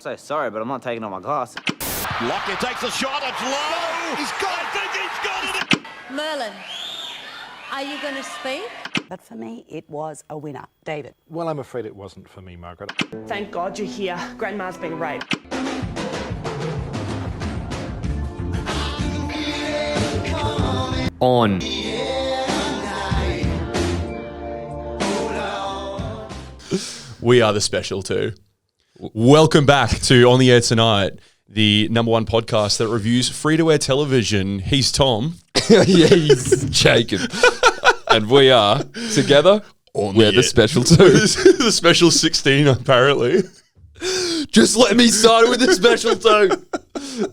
So sorry, but I'm not taking off my glass. Lockyer takes a shot. It's low. He's got it. I think he's got it. Merlin, are you going to speak? But for me, it was a winner. David. Well, I'm afraid it wasn't for me, Margaret. Thank God you're here. Grandma's been raped. On. We are the special two. Welcome back to On the Air Tonight, the number one podcast that reviews free-to-air television. He's Tom. Yeah, he's Jacob. And we are, together, we're the special two. The special 16, apparently. Just let me start with the special two.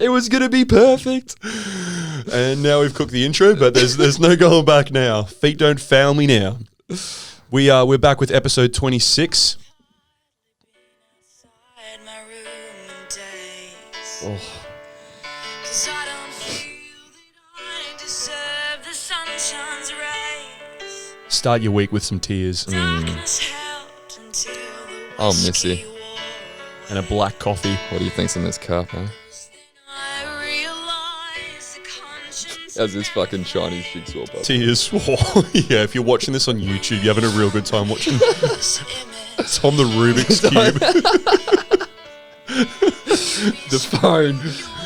It was going to be perfect. And now we've cooked the intro, but there's no going back now. Feet don't fail me now. We're back with episode 26. Oh. Start your week with some tears. Oh, Missy. And a black coffee. What do you think's in this cup, huh? As this fucking Chinese jigsaw puzzle. Tears. Oh, yeah, if you're watching this on YouTube, you're having a real good time watching. It's on the Rubik's Cube. The phone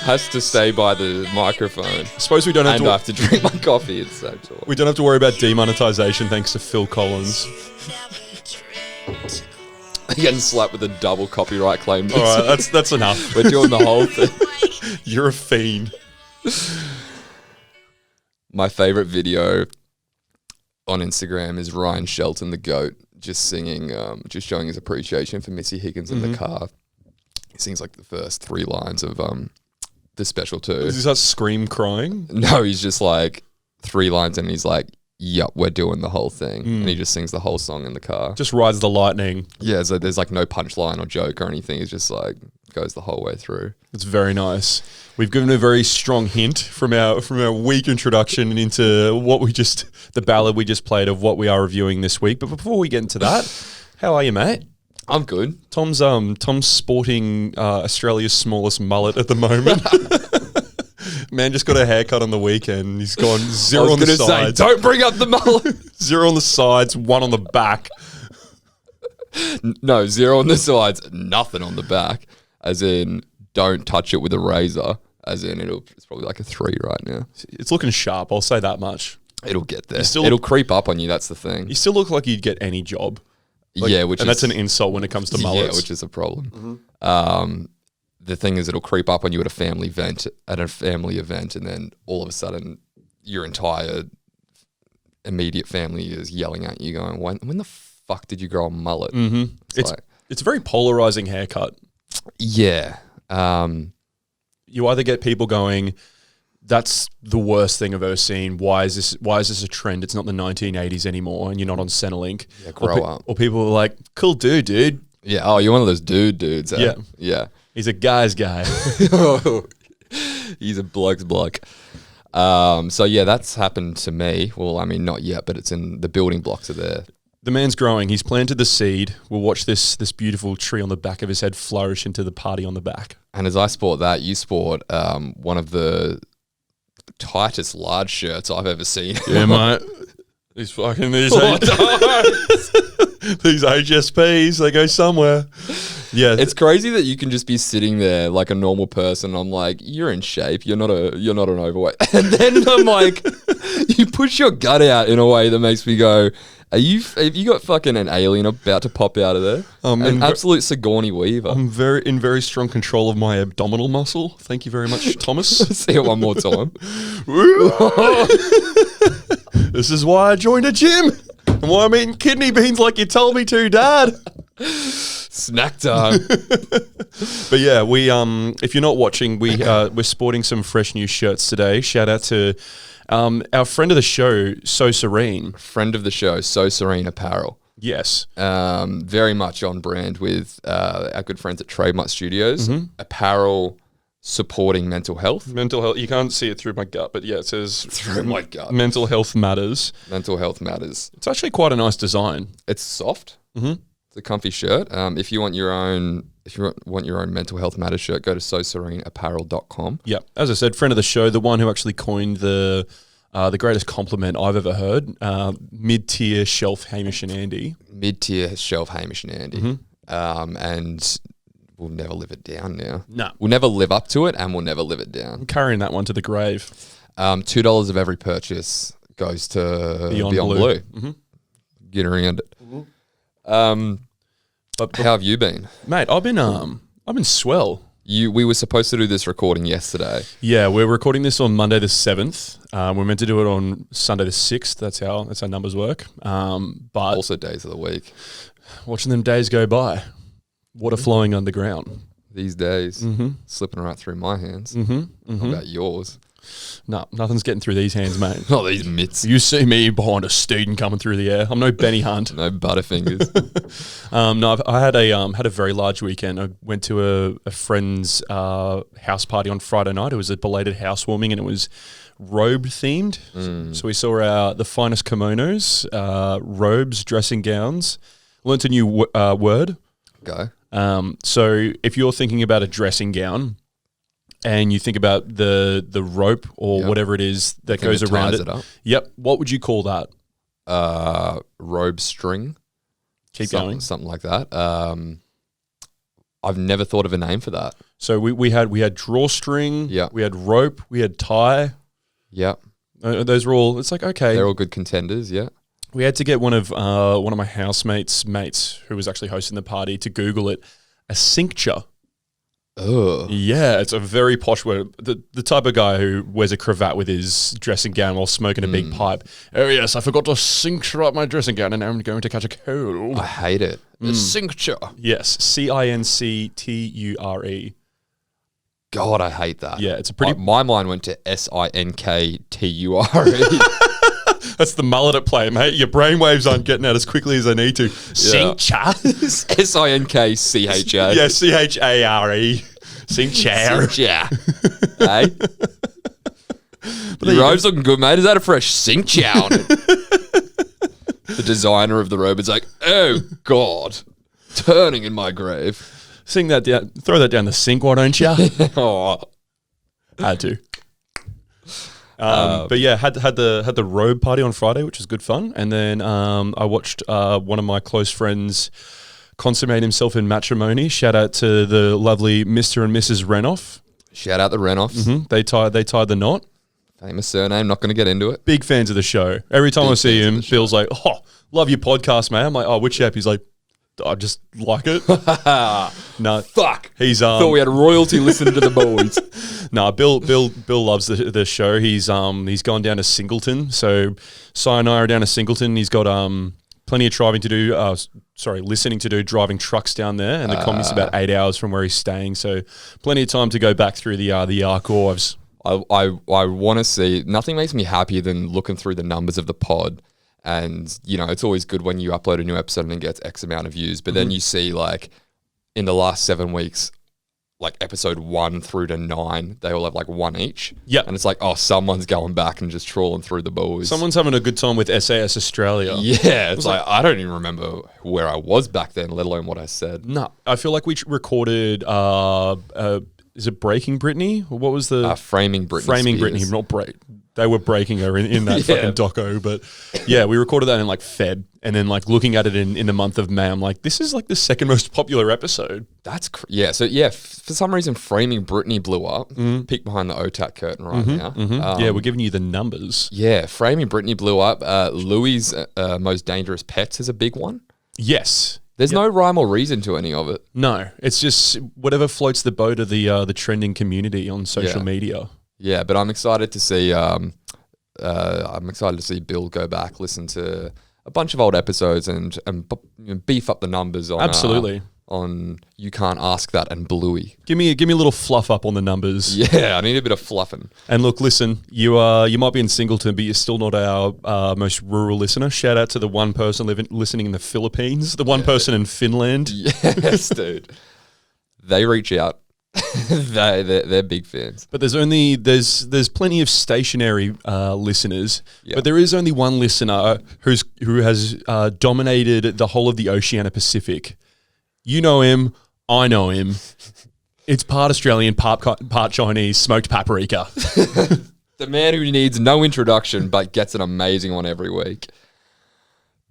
has to stay by the microphone. I suppose we don't have and to. I have to drink my coffee at the same time. We don't have to worry about demonetization thanks to Phil Collins. Getting slapped with a double copyright claim. All right, that's enough. We're doing the whole thing. You're a fiend. My favorite video on Instagram is Ryan Shelton, the GOAT, just singing, just showing his appreciation for Missy Higgins in the car. He sings like the first 3 lines of the special two. Is that scream crying? No, he's just like 3 lines and he's like, "Yup, we're doing the whole thing." And he just sings the whole song in the car. Just rides the lightning. Yeah, so there's like no punchline or joke or anything. It's just like goes the whole way through. It's very nice. We've given a very strong hint from our week introduction into the ballad we just played of what we are reviewing this week. But before we get into that, how are you, mate? I'm good. Tom's sporting Australia's smallest mullet at the moment. Man just got a haircut on the weekend. He's gone 0 on the sides. Say, don't bring up the mullet. 0 on the sides, 1 on the back. No, 0 on the sides, nothing on the back. As in, don't touch it with a razor. As in, it's probably like a 3 right now. It's looking sharp, I'll say that much. It'll get there. It'll creep up on you, that's the thing. You still look like you'd get any job. That's an insult when it comes to mullets. Yeah, which is a problem. The thing is, it'll creep up on you at a family event, and then all of a sudden, your entire immediate family is yelling at you, going, "When the fuck did you grow a mullet?" Mm-hmm. It's a very polarizing haircut. Yeah. You either get people going, "That's the worst thing I've ever seen. Why is this a trend? It's not the 1980s anymore, and you're not on Centrelink." Yeah, grow up. Or people are like, "Cool dude." Yeah. Oh, you're one of those dudes. Eh? Yeah. Yeah. He's a guy's guy. He's a bloke's bloke. So yeah, that's happened to me. Well, I mean, not yet, but it's in the building blocks are there. The man's growing. He's planted the seed. We'll watch this beautiful tree on the back of his head flourish into the party on the back. And as I sport that, you sport one of the tightest large shirts I've ever seen. Yeah, mate. These HSPs, they go somewhere. Yeah, it's crazy that you can just be sitting there like a normal person. I'm like, you're in shape. You're not an overweight. And then I'm like, you push your gut out in a way that makes me go, have you got fucking an alien about to pop out of there? An absolute Sigourney Weaver. I'm in very strong control of my abdominal muscle. Thank you very much, Thomas. Say it one more time. This is why I joined a gym. And why I'm eating kidney beans like you told me to, Dad. Snack time. But yeah, we if you're not watching, we're sporting some fresh new shirts today. Shout out to our friend of the show, So Serene. Friend of the show, So Serene Apparel. Yes. Very much on brand with our good friends at Trademark Studios. Apparel supporting mental health. Mental health. You can't see it through my gut, but yeah, it says through my gut. Mental health matters. Mental health matters. It's actually quite a nice design. It's soft. Mm-hmm. It's a comfy shirt. If you want your own Mental Health Matters shirt, go to sosereneapparel.com. Yep. As I said, friend of the show, the one who actually coined the greatest compliment I've ever heard, mid-tier shelf Hamish and Andy. Mid-tier shelf Hamish and Andy. And we'll never live it down now. No. We'll never live up to it, and we'll never live it down. I'm carrying that one to the grave. $2 of every purchase goes to Beyond Blue. Get around it. But how have you been? Mate, I've been swell. We were supposed to do this recording yesterday. Yeah, we're recording this on Monday the 7th. We're meant to do it on Sunday the 6th. That's how numbers work. But Also days of the week. watching them days go by, water flowing underground. These days, slipping right through my hands. How about yours? No, nothing's getting through these hands, mate. Oh, these mitts. You see me behind a steed and coming through the air. I'm no Benny Hunt. No butterfingers. No, I had a very large weekend. I went to a friend's house party on Friday night. It was a belated housewarming, and it was robe themed. So we saw the finest kimonos, robes, dressing gowns. Learned a new word. Go. So if you're thinking about a dressing gown, and you think about the rope or whatever it is that goes around it. Yep. What would you call that? Robe string. Keep going. Something like that. I've never thought of a name for that. So we had drawstring. Yeah. We had rope. We had tie. Yeah. Those were all. It's like, okay. They're all good contenders. Yeah. We had to get one of my housemates' mates who was actually hosting the party to Google it. A cincture. Oh. Yeah, it's a very posh word. The type of guy who wears a cravat with his dressing gown while smoking a big pipe. Oh yes, I forgot to cincture up my dressing gown and now I'm going to catch a cold. I hate it. A cincture. Yes, Cincture. God, I hate that. Yeah, it's a pretty... My mind went to Sinkture. That's the mullet at play, mate. Your brainwaves aren't getting out as quickly as they need to. Cincture. Sinkcha. Yeah, Chare. Cincture. Hey? The robe's looking good, mate. Is that a fresh cincture on it? The designer of the robe is like, oh, God. Turning in my grave. Sing that down. Throw that down the sink, why don't you? Oh. Had to. But yeah, had the robe party on Friday, which was good fun. And then I watched one of my close friends consummate himself in matrimony. Shout out to the lovely Mr. and Mrs. Renoff. Shout out the Renoffs. They tied the knot. Famous surname, not going to get into it. Big fans of the show. Every time I see him, Phil's like, oh, love your podcast, man. I'm like, oh, which app? He's like, I just like it. No, fuck. He's thought we had royalty listening to the boys. No, Bill loves the show. He's gone down to Singleton. So Si and I are down to Singleton. He's got plenty of listening to do, driving trucks down there, and the commute's about 8 hours from where he's staying. So plenty of time to go back through the archives. I want to see. Nothing makes me happier than looking through the numbers of the pod. And, you know, it's always good when you upload a new episode and it gets X amount of views. But then you see, like, in the last 7 weeks, like episode 1 through to 9, they all have like 1 each. Yeah. And it's like, oh, someone's going back and just trawling through the boys. Someone's having a good time with SAS Australia. Yeah. It's like, I don't even remember where I was back then, let alone what I said. No. I feel like we recorded, is it Breaking Britney? Or what was the... Framing Britney Framing Spears. Britney, not break. They were breaking her in that fucking doco. But yeah, we recorded that in like Feb. And then like looking at it in the month of May, I'm like, this is like the second most popular episode. That's So yeah, for some reason, Framing Britney blew up. Peek behind the OTAT curtain right now. Yeah, we're giving you the numbers. Yeah, Framing Britney blew up. Louis' Most Dangerous Pets is a big one. Yes. There's no rhyme or reason to any of it. No, it's just whatever floats the boat of the trending community on social media. Yeah, but I'm excited to see. Bill go back, listen to a bunch of old episodes, and beef up the numbers on absolutely on You Can't Ask That and Bluey. Give me a little fluff up on the numbers. Yeah, I need a bit of fluffing. And look, listen, you might be in Singleton, but you're still not our most rural listener. Shout out to the one person listening in the Philippines, the one person in Finland. Yes, dude. They reach out. They're big fans. But there's plenty of stationary listeners, Yeah. but there is only one listener who has dominated the whole of the Oceania Pacific. You know him, I know him. It's part Australian, part Chinese, smoked paprika. The man who needs no introduction but gets an amazing one every week.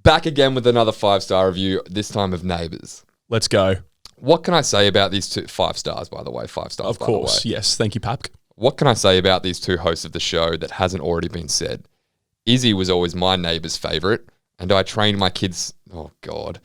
Back again with another 5-star review, this time of Neighbours. Let's go. What can I say about these 5 stars, by the way? 5 stars, Of course, yes. Thank you, Papk. What can I say about these 2 hosts of the show that hasn't already been said? Izzy was always my neighbour's favourite, and I trained my kids... Oh, God.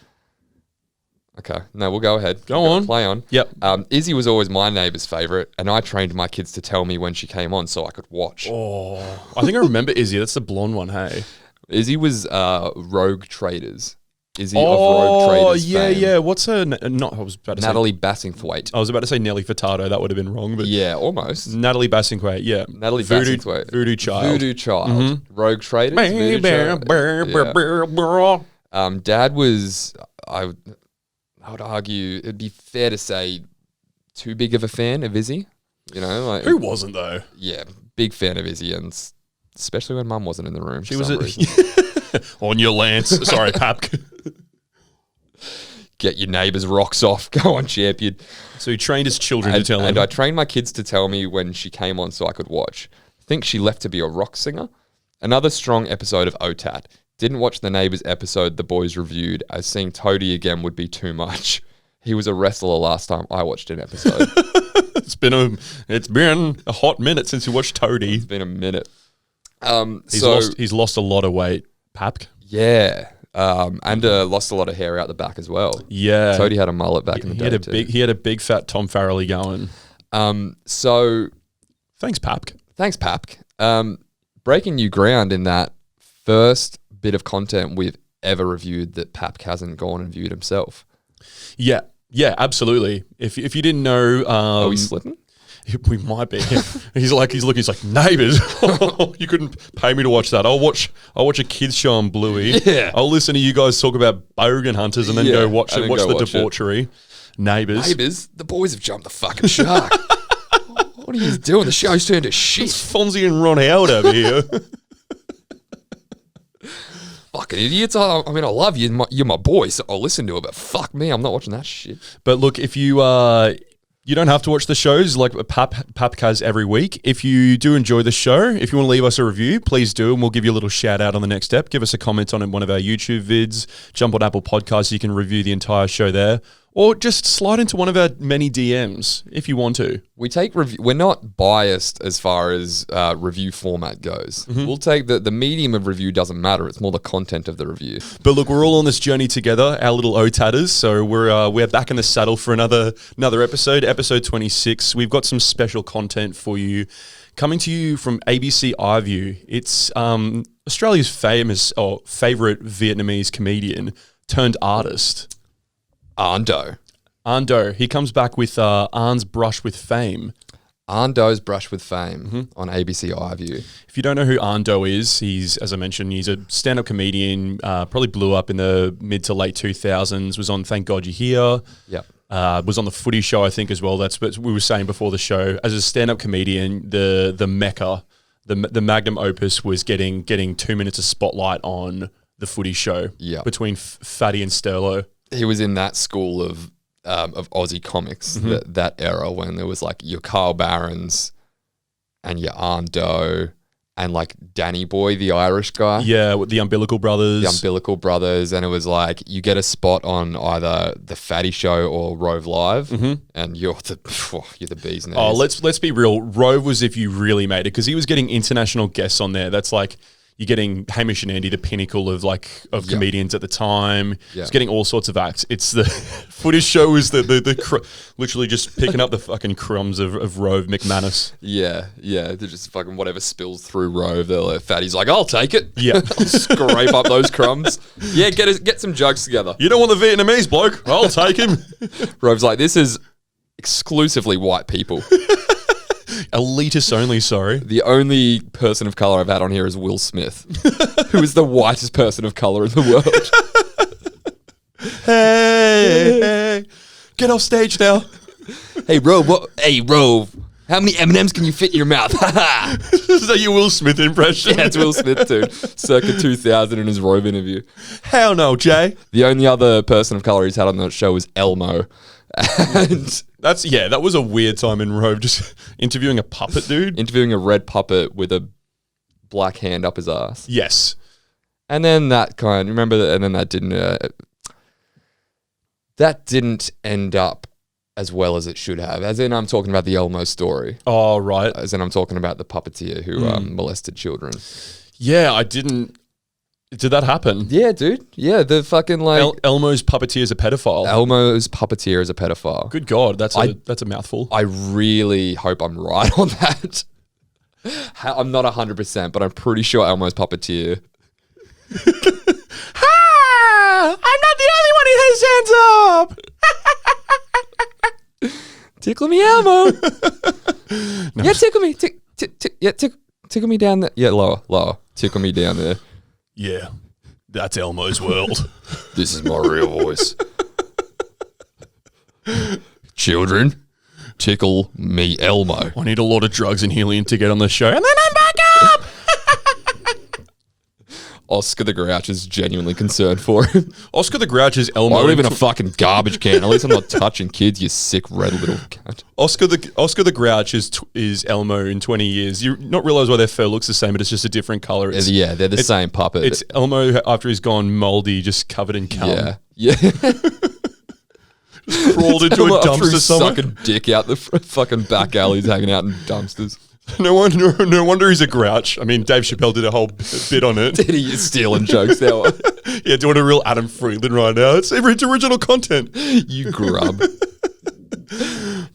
Okay, no, we'll go ahead. Go on. Play on. Yep. Izzy was always my neighbour's favourite, and I trained my kids to tell me when she came on so I could watch. Oh, I think I remember Izzy. That's the blonde one, hey? Izzy was Rogue Traders. Izzy of Rogue Traders fame. yeah. What's her... I was about to Natalie Bassingthwaite. I was about to say Nelly Furtado. That would have been wrong, but... Yeah, almost. Natalie Bassingthwaite, yeah. Natalie Voodoo, Bassingthwaite. Voodoo Child. Voodoo Child. Rogue Traders. Voodoo Child. Yeah. Dad was... I would argue it'd be fair to say too big of a fan of Izzy. You know, like Who wasn't, though? Yeah, big fan of Izzy, and especially when Mum wasn't in the room. She was on your lance. Sorry, Papk. Get your neighbour's rocks off. Go on, champion. So he trained his children to tell him. And I trained my kids to tell me when she came on so I could watch. I think she left to be a rock singer. Another strong episode of OTAT. Didn't watch the Neighbours episode the boys reviewed, as seeing Toadie again would be too much. He was a wrestler last time I watched an episode. It's been a hot minute since you watched Toadie. It's been a minute. He's lost a lot of weight, Papk. Yeah. And lost a lot of hair out the back as well. Yeah. Toadie had a mullet back in the day too. He had a big fat Tom Farrelly going. So thanks, Papk. Thanks, Papk. Breaking new ground in that first bit of content we've ever reviewed that Papk hasn't gone and viewed himself. Yeah, absolutely. If you didn't know, Are we slipping? We might be. He's like Neighbours. You couldn't pay me to watch that. I'll watch a kids show on Bluey. Yeah. I'll listen to you guys talk about bogan hunters and then go watch the debauchery. Neighbours. Neighbours, the boys have jumped the fucking shark. What are you doing? The show's turned to shit. It's Fonzie and Ron Howard over here. Fucking idiots. I mean, I love you. You're my boy, so I'll listen to it, but fuck me, I'm not watching that shit. But look, if you you don't have to watch the shows like Papk has every week. If you do enjoy the show, if you want to leave us a review, please do, and we'll give you a little shout out on the next step. Give us a comment on one of our YouTube vids. Jump on Apple Podcasts, you can review the entire show there. Or just slide into one of our many DMs if you want to. We take review. We're not biased as far as review format goes. We'll take the medium of review doesn't matter. It's more the content of the review. But look, we're all on this journey together, our little OTATers. So we're back in the saddle for another episode 26. We've got some special content for you, coming to you from ABC iView. It's Australia's favorite Vietnamese comedian turned artist. Anh Do. He comes back with An's Brush with Fame. Anh Do's Brush with Fame on ABC iView. If you don't know who Anh Do is, he's, as I mentioned, he's a stand-up comedian, probably blew up in the mid to late 2000s, was on Thank God You're Here. Yep. Was on the Footy Show, I think, as well. That's what we were saying before the show. As a stand-up comedian, the mecca, the magnum opus was getting 2 minutes of spotlight on the Footy Show between Fatty and Sterlo. He was in that school of Aussie comics, that era when there was like your Carl Barons and your Anh Do and like Danny Boy, the Irish guy. Yeah, with the Umbilical Brothers. And it was like you get a spot on either the Fatty Show or Rove Live, and you're the bee's knees. Oh, let's be real. Rove was if you really made it, because he was getting international guests on there. That's like you're getting Hamish and Andy, the pinnacle of comedians at the time. It's getting all sorts of acts. It's the Footy Show is literally just picking up the fucking crumbs of Rove McManus. Yeah. They're just fucking whatever spills through Rove. Fatty's like, I'll take it. Yeah. I'll scrape up those crumbs. Yeah, get some jugs together. You don't want the Vietnamese bloke? I'll take him. Rove's like, this is exclusively white people. Elitists only, sorry. The only person of colour I've had on here is Will Smith, who is the whitest person of colour in the world. Hey, get off stage now. Hey, bro, Hey, Rove, how many M&Ms can you fit in your mouth? Is that your Will Smith impression? Yeah, it's Will Smith, dude. Circa 2000 in his Rove interview. Hell no, Jay. The only other person of colour he's had on that show was Elmo. And That was a weird time in Rove, just interviewing a puppet dude. interviewing a red puppet with a black hand up his ass. Yes. And then that didn't end up as well as it should have. As in, I'm talking about the Elmo story. Oh, right. As in, I'm talking about the puppeteer who molested children. Yeah, I didn't. Did that happen? Yeah, dude. Yeah, the fucking like Elmo's puppeteer is a pedophile. Elmo's puppeteer is a pedophile. Good God, that's a mouthful. I really hope I'm right on that. I'm not 100%, but I'm pretty sure Elmo's puppeteer. I'm not the only one who has hands up. Tickle me, Elmo. Yeah, tickle me. Tickle me down there. Yeah, lower. Tickle me down there. Yeah, that's Elmo's world. This is my real voice. Children, tickle me, Elmo. I need a lot of drugs and helium to get on the show. And then I'm back up. Oscar the Grouch is genuinely concerned for him. Oscar the Grouch is Elmo. I live in a fucking garbage can. At least I'm not touching kids, you sick red little cunt. Oscar the Grouch is Elmo in 20 years. You not realize why their fur looks the same, but it's just a different color. Yeah, they're the same puppet. It's Elmo after he's gone moldy, just covered in cum. Yeah. Crawled into a dumpster somewhere. Sucking dick out the fucking back alleys, hanging out in dumpsters. No wonder he's a grouch. I mean, Dave Chappelle did a whole bit on it. Did he stealing jokes now? Yeah, doing a real Adam Friedland right now. It's original content. You grub.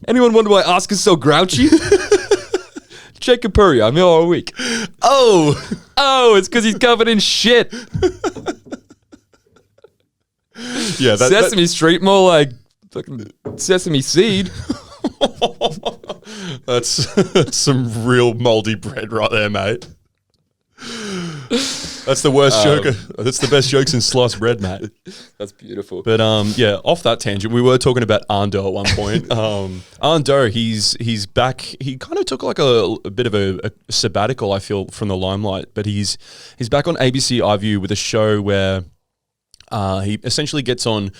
Anyone wonder why Oscar's so grouchy? Jacob Purry, I'm here all week. Oh, it's because he's covered in shit. Yeah, Sesame Street, more like fucking Sesame Seed. That's some real moldy bread right there, mate. That's the worst joke. That's the best joke since sliced bread, mate. That's beautiful. But yeah, off that tangent, we were talking about Anh Do at one point. Anh Do, he's back. He kind of took like a bit of a sabbatical, I feel, from the limelight. But he's back on ABC iView with a show where he essentially gets on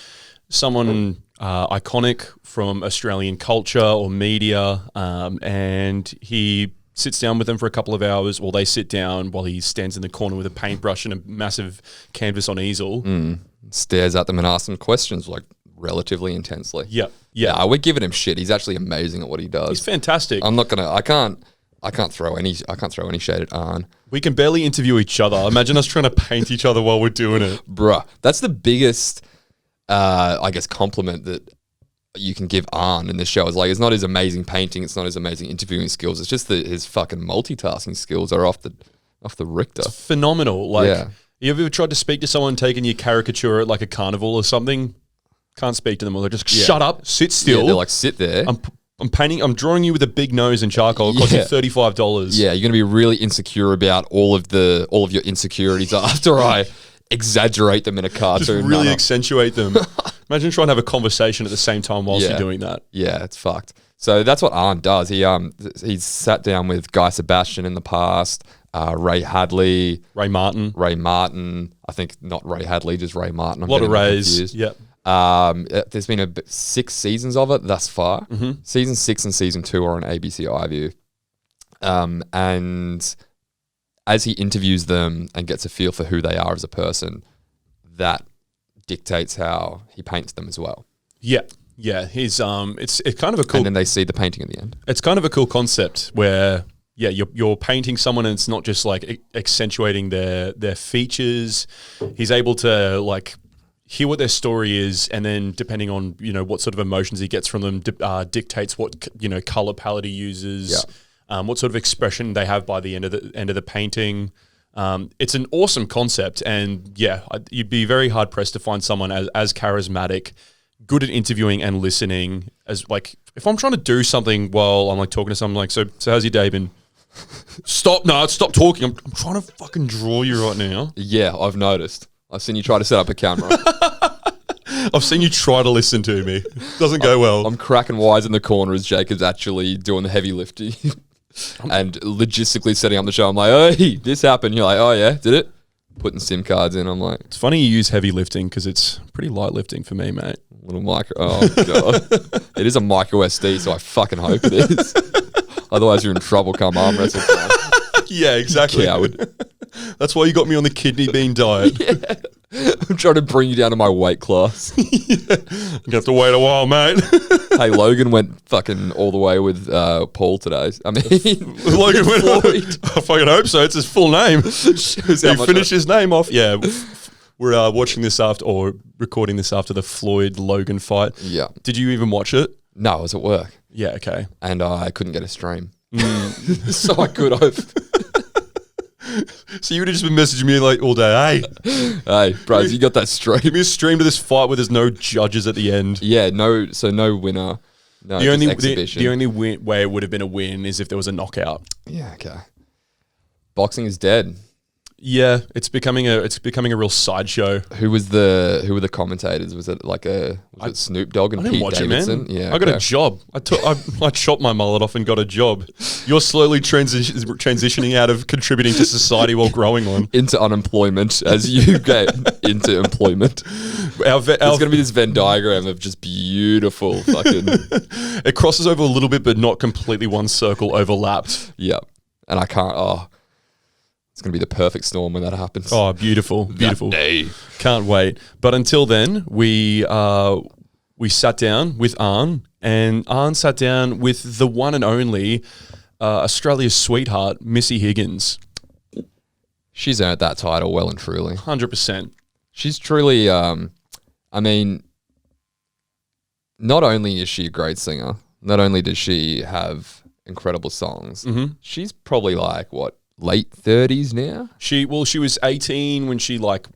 someone iconic from Australian culture or media, and he sits down with them for a couple of hours. Well, they sit down while he stands in the corner with a paintbrush and a massive canvas on easel. Stares at them and asks them questions like relatively intensely. Yeah. We're giving him shit. He's actually amazing at what he does. He's fantastic. I can't throw any shade at Anh. We can barely interview each other. Imagine us trying to paint each other while we're doing it. Bruh. That's the biggest I guess compliment that you can give Anh in this show. Is like, it's not his amazing painting, it's not his amazing interviewing skills, it's just that his fucking multitasking skills are off the Richter. It's phenomenal. Like, you ever tried to speak to someone taking your caricature at like a carnival or something? Can't speak to them, or they're just shut up, sit still. Yeah, they're like, sit there. I'm drawing you with a big nose and charcoal. It costs you $35. Yeah, you're gonna be really insecure about all of your insecurities after I exaggerate them in a cartoon. Just really accentuate them. Imagine trying to have a conversation at the same time whilst you're doing that. Yeah, it's fucked. So that's what Anh does. He's sat down with Guy Sebastian in the past, Ray Hadley, Ray Martin. I think not Ray Hadley, just Ray Martin. A lot of Rays. Yep. There's been 6 seasons of it thus far. Season 6 and season 2 are on ABC iView. And as he interviews them and gets a feel for who they are as a person, that dictates how he paints them as well. Yeah. He's it's kind of a cool. And then they see the painting at the end. It's kind of a cool concept where you're painting someone and it's not just like accentuating their features. He's able to like hear what their story is, and then depending on what sort of emotions he gets from them, dictates what color palette he uses. What sort of expression they have by the end of the painting. It's an awesome concept, and you'd be very hard pressed to find someone as charismatic, good at interviewing and listening. As like, if I'm trying to do something while I'm like talking to someone, like, so how's your day been? Stop talking. I'm trying to fucking draw you right now. Yeah, I've noticed. I've seen you try to set up a camera. I've seen you try to listen to me. Doesn't go well. I'm cracking wise in the corner as Jacob's actually doing the heavy lifting and logistically setting up the show. I'm like, hey, this happened. You're like, oh yeah, did it? Putting SIM cards in. I'm like, It's funny you use heavy lifting because it's pretty light lifting for me, mate. little micro. Oh god, it is a micro SD, so I fucking hope it is. Otherwise, you're in trouble come arm wrestle time. Yeah, exactly. Coward. That's why you got me on the kidney bean diet. I'm trying to bring you down to my weight class. You have to wait a while, mate. Hey, Logan went fucking all the way with Paul today. I mean, Logan went Floyd. I fucking hope so. It's his full name. Shows how He much finished his name off. Yeah. We're watching this after, or recording this after the Floyd-Logan fight. Yeah. Did you even watch it? No, I was at work Yeah, okay. and I couldn't get a stream. So I could have. So you would have just been messaging me like all day, hey, Hey, bros, you got that stream? give me a stream to this fight where there's no judges at the end. Yeah, no. So no winner. No, The just only exhibition. the only way it would have been a win is if there was a knockout. Yeah, okay. Boxing is dead. Yeah, it's becoming a real sideshow. Who were the commentators? Was it like was it Snoop Dogg and I didn't Pete watch Davidson? it, man. Yeah, I got a okay. job. I chopped my mullet off and got a job. You're slowly transitioning out of contributing to society while growing one. Into unemployment as you get into employment. There's going to be this Venn diagram of just beautiful fucking It crosses over a little bit, but not completely one circle overlapped. yeah. And I can't. Oh, it's going to be the perfect storm when that happens. Oh, beautiful, beautiful. That day. Can't wait. But until then, we sat down with Arn, and Arn sat down with the one and only Australia's sweetheart, Missy Higgins. She's earned that title well and truly. 100%. She's truly. I mean, not only is she a great singer, not only does she have incredible songs, she's probably like what, late 30s now? She was 18 when she like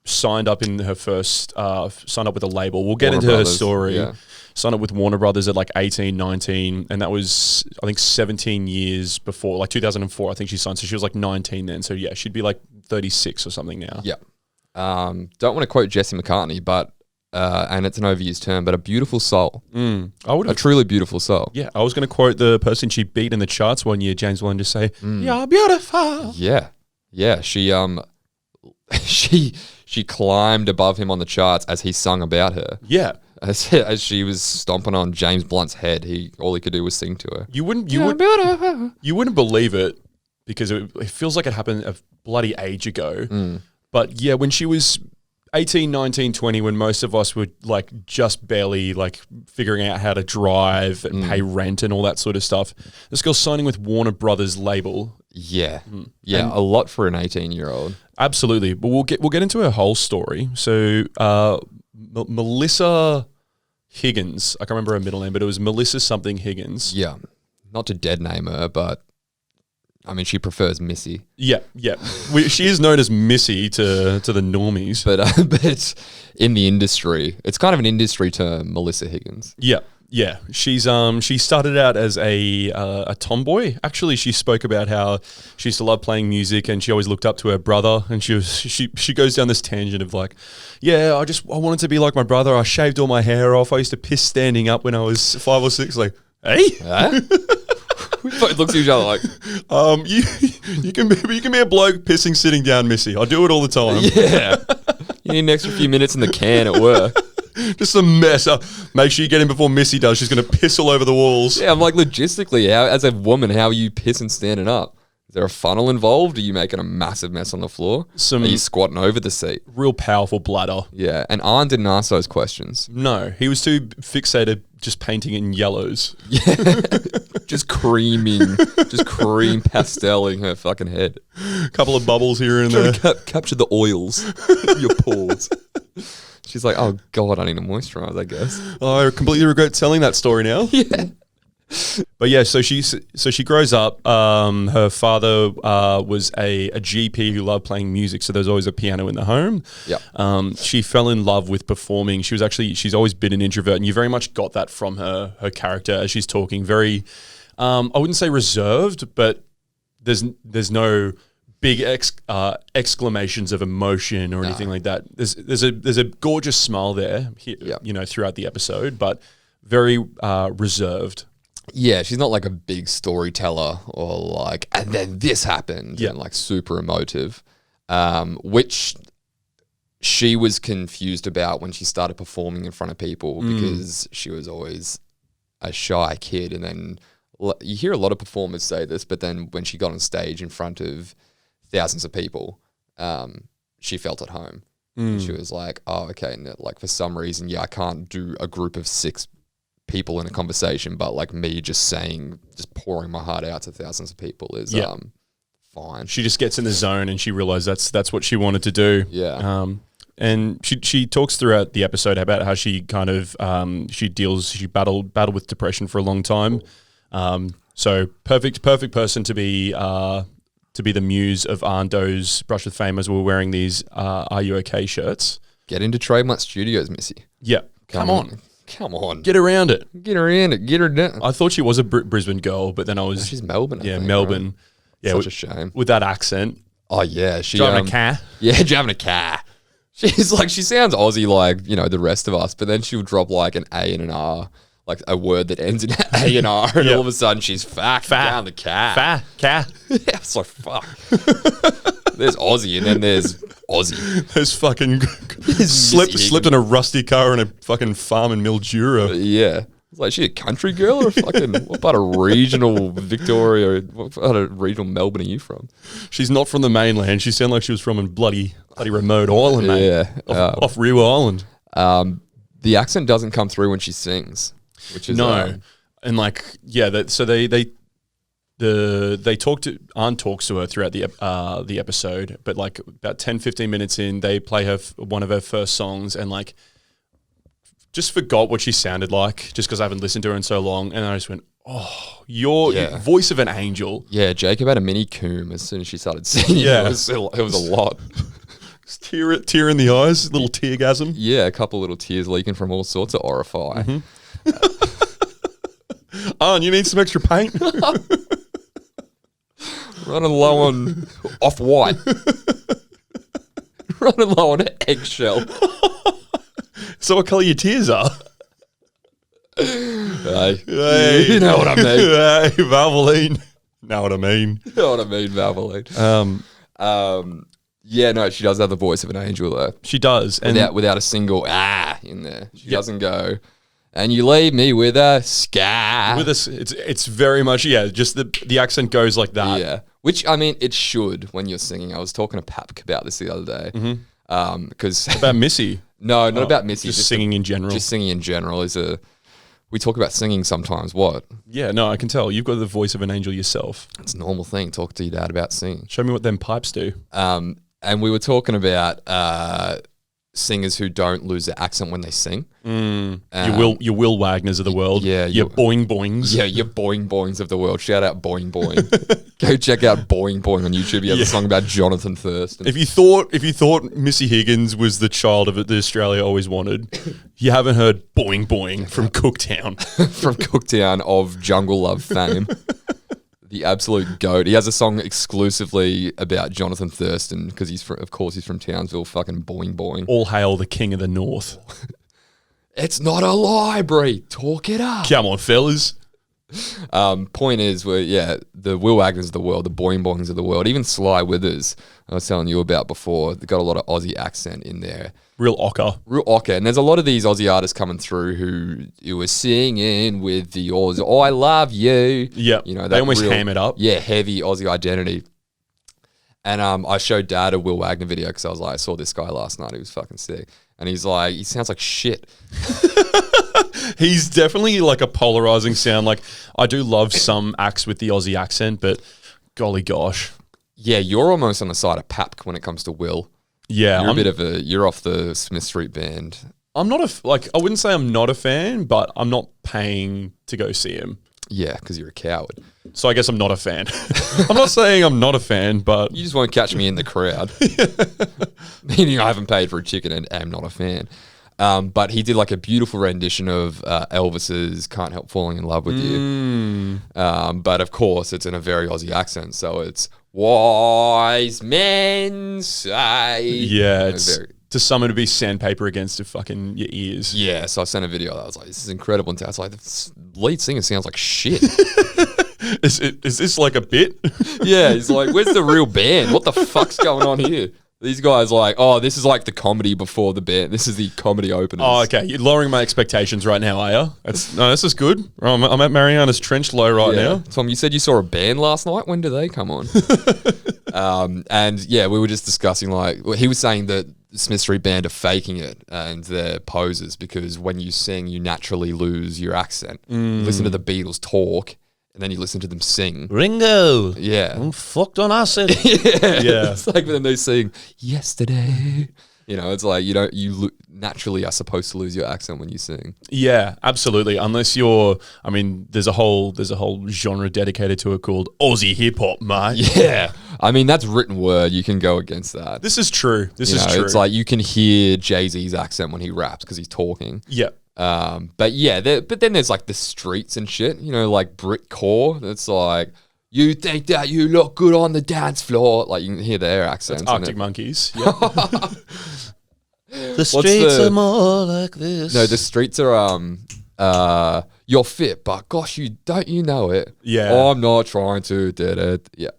signed up in her first signed up with a label. We'll get Warner into her Brothers, story. yeah. Signed up with Warner Brothers at like 18, 19, and that was I think 17 years before, like 2004. I think she signed, so she was like 19 then. So yeah, she'd be like 36 or something now. Yeah. Don't want to quote Jesse McCartney, but and it's an overused term, but a beautiful soul. I would A have. truly beautiful soul. Yeah, I was going to quote the person she beat in the charts one year, James Blunt, just say, "You're beautiful." Yeah. Yeah. She she climbed above him on the charts as he sung about her. Yeah, As she was stomping on James Blunt's head, all he could do was sing to her. you wouldn't believe it because it feels like it happened a bloody age ago. But yeah, when she was 18, 19, 20, when most of us were like just barely like figuring out how to drive and pay rent and all that sort of stuff, this girl's signing with Warner Brothers label. Yeah. Yeah. A lot for an 18-year-old. Absolutely, but we'll get into her whole story. So Melissa Higgins, I can't remember her middle name, but it was Melissa something Higgins. Yeah. Not to dead name her, but I mean, she prefers Missy. Yeah. She is known as Missy to the normies. But in the industry, it's kind of an industry term, Melissa Higgins. Yeah. She's she started out as a tomboy. Actually, she spoke about how she used to love playing music and she always looked up to her brother. And she goes down this tangent of like, yeah, I wanted to be like my brother. I shaved all my hair off. I used to piss standing up when I was 5 or 6. Like, hey. Huh? We both looked at each other like, you can be a bloke pissing sitting down, Missy. I do it all the time. yeah. You need an extra few minutes in the can at work. Just a mess. Make sure you get in before Missy does. She's going to piss all over the walls. Yeah, I'm like, logistically, as a woman, how are you pissing standing up? Is there a funnel involved? Are you making a massive mess on the floor? Are you squatting over the seat? Real powerful bladder. Yeah, and Arn didn't ask those questions. No, he was too fixated just painting in yellows. Yeah, just cream pasteling her fucking head. A couple of bubbles here and there. Capture the oils in your pores. She's like, oh God, I need to moisturize, I guess. I completely regret telling that story now. Yeah. But yeah, so she grows up. Her father was a GP who loved playing music, so there's always a piano in the home. Yeah. She fell in love with performing. She's always been an introvert, and you very much got that from her character as she's talking. Very, I wouldn't say reserved, but there's no big exclamations of emotion or anything like that. There's a gorgeous smile there, you know, throughout the episode, but very reserved. Yeah, she's not like a big storyteller or like, and then this happened, and like super emotive, which she was confused about when she started performing in front of people because she was always a shy kid. And then you hear a lot of performers say this, but then when she got on stage in front of thousands of people, she felt at home. And she was like, oh, okay. And like for some reason, I can't do a group of 6 people in a conversation, but like me just pouring my heart out to thousands of people is fine. She just gets in the zone and she realized that's what she wanted to do. Yeah. And she talks throughout the episode about how she kind of she battled with depression for a long time. So perfect person to be the muse of Anh Do's Brush with Fame as we're wearing these Are You Okay shirts. Get into Trademark Studios, Missy. Yeah. Come on. Come on. Get around it. Get around it. Get her down. I thought she was a Brisbane girl, but then I was... She's Melbourne, I think, Melbourne. right? Yeah, Such a shame. With that accent. Oh, yeah. She Driving a car. Yeah, driving a car. She's like, she sounds Aussie like, you know, the rest of us, but then she'll drop like an A and an R, like a word that ends in A and R, and all of a sudden she's fat down the car. Car. Yeah, it's like, fuck. There's Aussie and then there's Aussie. There's fucking slipped in a rusty car in a fucking farm in Mildura. Yeah. It's like, she a country girl or fucking, what part of regional Victoria, what part of regional Melbourne are you from? She's not from the mainland. She sounded like she was from a bloody remote island, mate. Yeah. Off Rio Island. The accent doesn't come through when she sings, which is... No. And like, yeah, so they talk to... Anh talks to her throughout the episode, but like about 10, 15 minutes in, they play her one of her first songs and like... just forgot what she sounded like just because I haven't listened to her in so long. And I just went, oh, your voice of an angel. Yeah, Jacob had a mini coom as soon as she started singing. Yeah. It was a lot. Just tear in the eyes, little teargasm. Yeah, a couple little tears leaking from all sorts of orifice. Anh, you need some extra paint? Running low on off-white. Running low on eggshell. So what colour your tears are? Hey, Hey. you know what I mean. Hey, Valvoline. Know what I mean. You know what I mean, Valvoline. Yeah, no, she does have the voice of an angel though. She does. And Without a single in there. She doesn't go, and you leave me with a scar. with us, it's very much, just the accent goes like that. Yeah. Which, I mean, it should when you're singing. I was talking to Papk about this the other day. Because About Missy. No, not about Missy. Just singing in general. Just singing in general we talk about singing sometimes. What? Yeah, no, I can tell. You've got the voice of an angel yourself. It's a normal thing. Talk to your dad about singing. Show me what them pipes do. And we were talking about singers who don't lose their accent when they sing. Your Will Wagners of the world. Yeah, Your Boing Boings. Yeah, your Boing Boings of the world. Shout out Boing Boing. Go check out Boing Boing on YouTube. He has a song about Jonathan Thurston. If you thought Missy Higgins was the child of it that Australia always wanted, you haven't heard Boing Boing from Cooktown. From Cooktown of Jungle Love fame. The absolute goat. He has a song exclusively about Jonathan Thurston because he's from Townsville. Fucking Boing Boing. All hail the king of the north. It's not a library. Talk it up. Come on, fellas. Point is, the Will Wagners of the world, the Boing Boings of the world, even Sly Withers, I was telling you about before, they've got a lot of Aussie accent in there. Real ochre. And there's a lot of these Aussie artists coming through who were singing with the Aussie, oh, I love you. Yeah, you know, they almost ham it up. Yeah, heavy Aussie identity. And I showed Dad a Will Wagner video because I was like, I saw this guy last night. He was fucking sick. And he's like, he sounds like shit. He's definitely like a polarizing sound. Like, I do love some acts with the Aussie accent, but golly gosh. Yeah, you're almost on the side of Papk when it comes to Will. Yeah. You're off the Smith Street Band. I'm not I wouldn't say I'm not a fan, but I'm not paying to go see him. Yeah, because you're a coward. So I guess I'm not a fan. I'm not saying I'm not a fan, but... You just won't catch me in the crowd. Meaning I haven't paid for a ticket and am not a fan. But he did like a beautiful rendition of Elvis's Can't Help Falling in Love with You. But of course, it's in a very Aussie accent. So it's, wise men say. Yeah, You know, it's very- to someone to be sandpaper against fucking your ears. yeah, so I sent a video that I was like, this is incredible. And I was like, the lead singer sounds like shit. Is this like a bit? Yeah, he's like, where's the real band? What the fuck's going on here? These guys like, oh, this is like the comedy before the band. This is the comedy openers. Oh, okay. You're lowering my expectations right now, are you? No, this is good. I'm at Mariana's Trench Low right now. Tom, you said you saw a band last night. When do they come on? And yeah, we were just discussing like, he was saying that Smith Street Band are faking it and they're posers because when you sing, you naturally lose your accent. You listen to the Beatles talk and then you listen to them sing. Ringo. Yeah. I'm fucked on acid. Yeah. It's like when they sing yesterday. You know, it's like naturally are supposed to lose your accent when you sing. Yeah, absolutely. Unless there's a whole genre dedicated to it called Aussie hip hop, mate. Yeah. I mean, that's written word. You can go against that. This is true. This is true. It's like you can hear Jay-Z's accent when he raps because he's talking. Yeah. But yeah, but then there's like the streets and shit, you know, like Britcore. It's like, you think that you look good on the dance floor. Like you can hear their accents. That's Arctic Monkeys. Yep. The streets are more like this. No, the streets are you're fit, but gosh, don't you know it? Yeah. I'm not trying to did it. Yeah.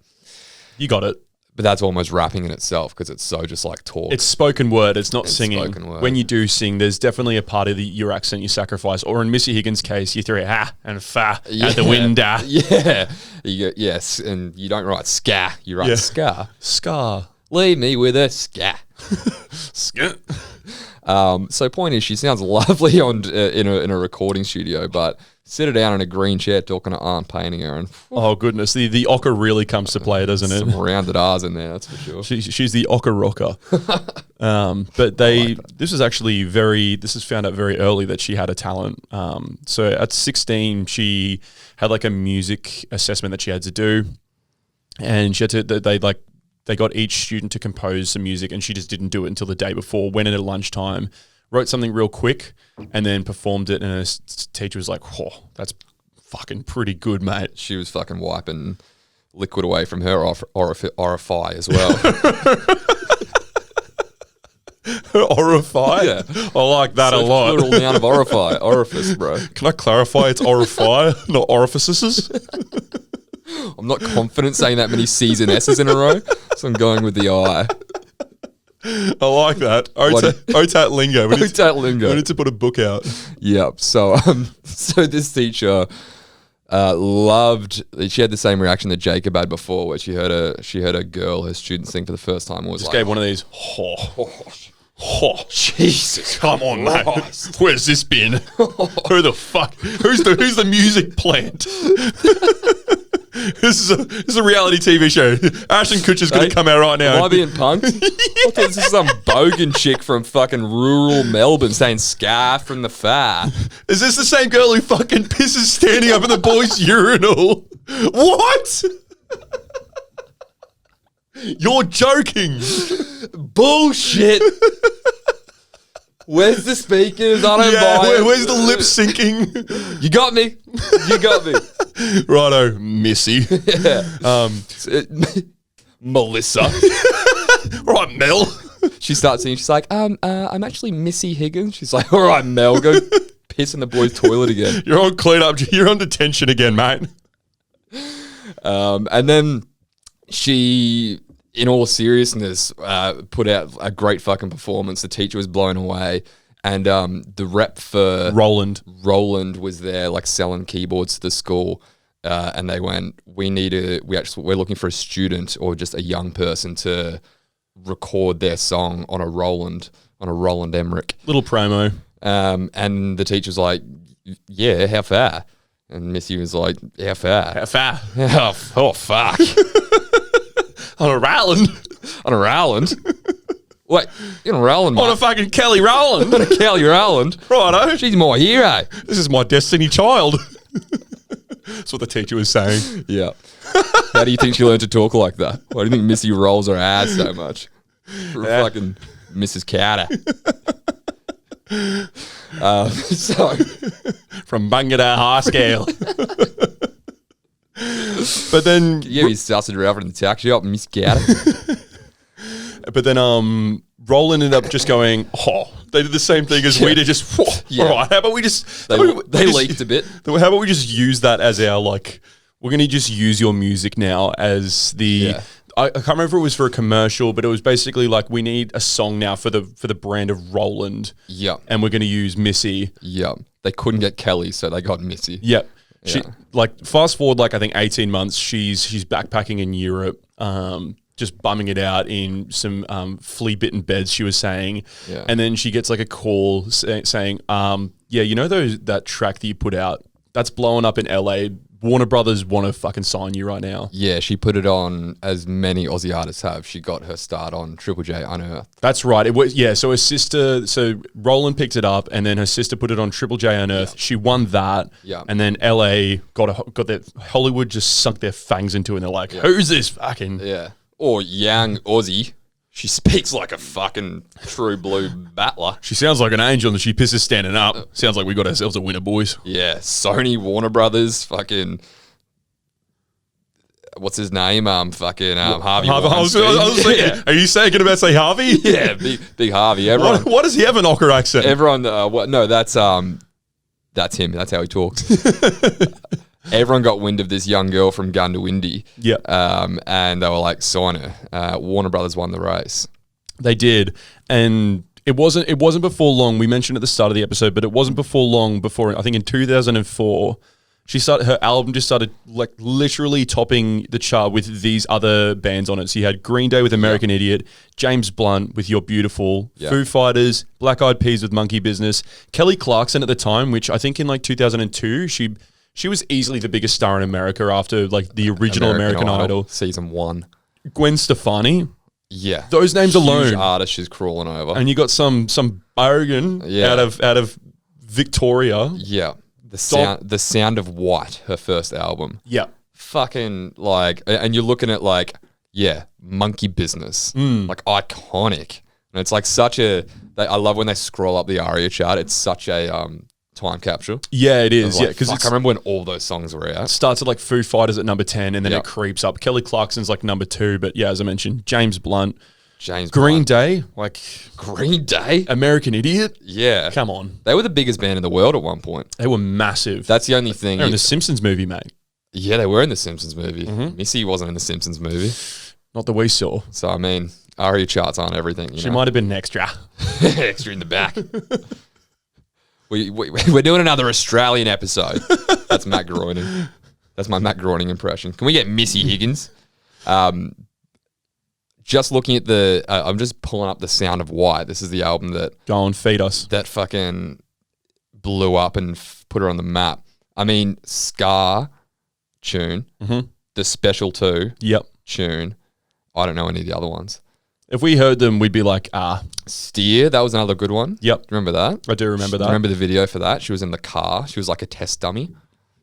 You got it. But that's almost rapping in itself because it's so just like talk. It's spoken word. It's not singing. Spoken word. When you do sing, there's definitely a part of your accent you sacrifice. Or in Missy Higgins' case, you throw ha and fa out the window. Yeah. Yes, and you don't write ska. You write ska. Scar. Leave me with a ska. Ska. So point is, she sounds lovely in a recording studio, but sit her down in a green chair talking to Aunt painting her, and Oh goodness, the ochre really comes to play, doesn't it? some rounded R's in there, that's for sure. She's the ochre rocker. But this is found out very early that she had a talent. So at 16, she had like a music assessment that she had to do, and she had to they got each student to compose some music, and she just didn't do it until the day before. Went in at lunchtime, wrote something real quick, and then performed it. And her teacher was like, "Oh, that's fucking pretty good, mate." She was fucking wiping liquid away from her orifice as well. Her orifice? Yeah. I like that a lot. Plural noun of orifice, bro. Can I clarify? It's orifice, not orifices. I'm not confident saying that many C's and S's in a row, so I'm going with the I. I like that. OTAT lingo. OTAT lingo. We need to put a book out. Yep. So this teacher loved. She had the same reaction that Jacob had before, where she heard a girl, her student, sing for the first time. And was Just like, gave one of these. Jesus, come on, mate. Where's this been? Who the fuck? Who's the music plant? This is a reality TV show. Ashton Kutcher's going to come out right now. Am I being punked? I thought this is some bogan chick from fucking rural Melbourne saying scar from the far. Is this the same girl who fucking pisses standing up in the boys' urinal? What? You're joking. Bullshit. Where's the speakers? I don't buy it. Where's the lip syncing? You got me. You got me. Righto, Missy. Melissa. Right, Mel. She starts singing. She's like, I'm actually Missy Higgins. She's like, all right, Mel, go piss in the boys' toilet again. You're on clean up. You're on detention again, mate. And then she, in all seriousness, put out a great fucking performance. The teacher was blown away. And the rep for Roland was there, like selling keyboards to the school. And they went, we're looking for a student or just a young person to record their song on a Roland Emmerich. Little promo. And the teacher's like, yeah, how far? And Missy was like, how far? How far? Oh, fuck. On a Roland. On a Roland? Wait, in a Roland, mate. On a fucking Kelly Roland. On a Kelly Roland. Righto. She's my hero. This is my destiny child. That's what the teacher was saying. Yeah. How do you think she learned to talk like that? Why do you think Missy rolls her ass so much? For fucking Mrs. Carter. So from Bungadore High School. But then, Yeah, he's sussing her out in the taxi up and miscounted. Roland ended up just going, they did the same thing as we did, just, Yeah. all right, how about we just... They just- leaked a bit. How about we just use that as our, like, we're going to just use your music now as the... Yeah. I can't remember if it was for a commercial, but it was basically like, we need a song now for the brand of Roland. Yep. And we're going to use Missy. Yep. They couldn't get Kelly, so they got Missy. Yep. She, Yeah. like, fast forward, like, I think 18 months, she's backpacking in Europe, just bumming it out in some flea-bitten beds, she was saying. Yeah. And then she gets, like, a call saying, yeah, you know that track that you put out? That's blowing up in LA. Warner Brothers want to fucking sign you right now. Yeah, she put it on, as many Aussie artists have. She got her start on Triple J Unearthed. That's right. It was, yeah, so so Roland picked it up, and then her sister put it on Triple J Unearthed. Yeah. She won that. Yeah. And then LA got their, Hollywood just sunk their fangs into it, and they're like, who's this fucking... Yeah. Or young Aussie. She speaks like a fucking true blue battler. She sounds like an angel, and she pisses standing up. Sounds like we got ourselves a winner, boys. Yeah. Sony, Warner Brothers, fucking... What's his name? Harvey I was thinking, are you saying about say Harvey? Yeah, big Harvey. Everyone, Why does he have an Ocker accent? everyone. No, that's him. That's how he talks. Everyone got wind of this young girl from Gundawindi. Yeah. And they were like, sign her. Warner Brothers won the race. They did, and it wasn't before long. We mentioned at the start of the episode, but it wasn't before I think in 2004. Her album just started like literally topping the chart with these other bands on it. So you had Green Day with American Idiot, James Blunt with You're Beautiful, Foo Fighters, Black Eyed Peas with Monkey Business, Kelly Clarkson at the time, which I think in like 2002, she was easily the biggest star in America after like the original American Idol. Season 1. Gwen Stefani. Yeah. Those names Huge alone. artist she's crawling over. And you got some bogan out of Victoria. Yeah. The sound of White, her first album. Yeah. Fucking like, and you're looking at like, Monkey Business, like iconic. And it's like I love when they scroll up the ARIA chart. It's such a time capsule. Yeah, it is. Like, Because I remember when all those songs were out. it starts at like Foo Fighters at number 10, and then it creeps up. Kelly Clarkson's like number 2, but yeah, as I mentioned, James Blunt. Green Day, like Green Day, American Idiot. Yeah, come on, they were the biggest band in the world at one point. They were massive. That's the only thing. They're in the Simpsons movie, mate. Yeah, they were in the Simpsons movie. Missy wasn't in the Simpsons movie, not that we saw. So I mean, ARIA charts aren't everything. She might have been an extra, extra in the back. We're doing another Australian episode. That's Matt Groening. That's my Matt Groening impression. Can we get Missy Higgins? Just looking at I'm just pulling up The Sound of White. This is the album that... Go on, feed us. That fucking blew up and put her on the map. I mean, Scar tune, The Special 2 tune. I don't know any of the other ones. If we heard them, we'd be like, Steer, that was another good one. Yep. Remember that? I do remember that. Remember the video for that? She was in the car. She was like a test dummy.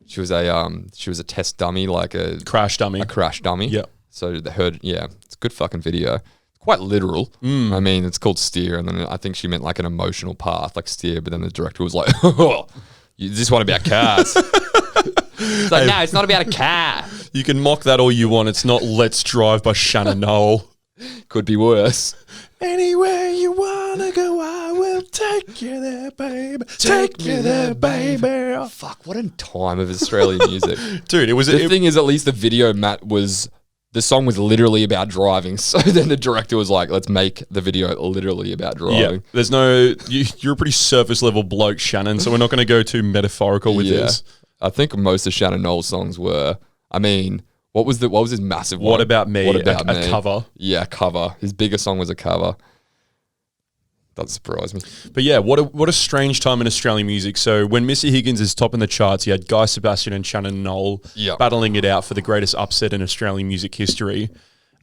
She was a test dummy, like a... Crash dummy. A crash dummy. Yep. So they heard, it's a good fucking video. It's quite literal. I mean, it's called Steer, and then I think she meant like an emotional path, like Steer, but then the director was like, oh, you just want to be about cars. It's like, no, it's not about a car. You can mock that all you want. It's not Let's Drive by Shannon Noel. Could be worse. Anywhere you want to go, I will take you there, baby. Take you there, baby. Fuck, what a time of Australian music. Dude, it was... The thing is, at least the video, Matt, the song was literally about driving. So then the director was like, let's make the video literally about driving. Yeah, there's no... You're a pretty surface level bloke, Shannon, so we're not going to go too metaphorical with this. I think most of Shannon Noel's songs were... I mean... What was his massive one? What About Me? What About Me? A cover. Yeah, cover. His biggest song was a cover. Doesn't surprise me. But yeah, what a strange time in Australian music. So when Missy Higgins is topping the charts, you had Guy Sebastian and Shannon Noel battling it out for the greatest upset in Australian music history.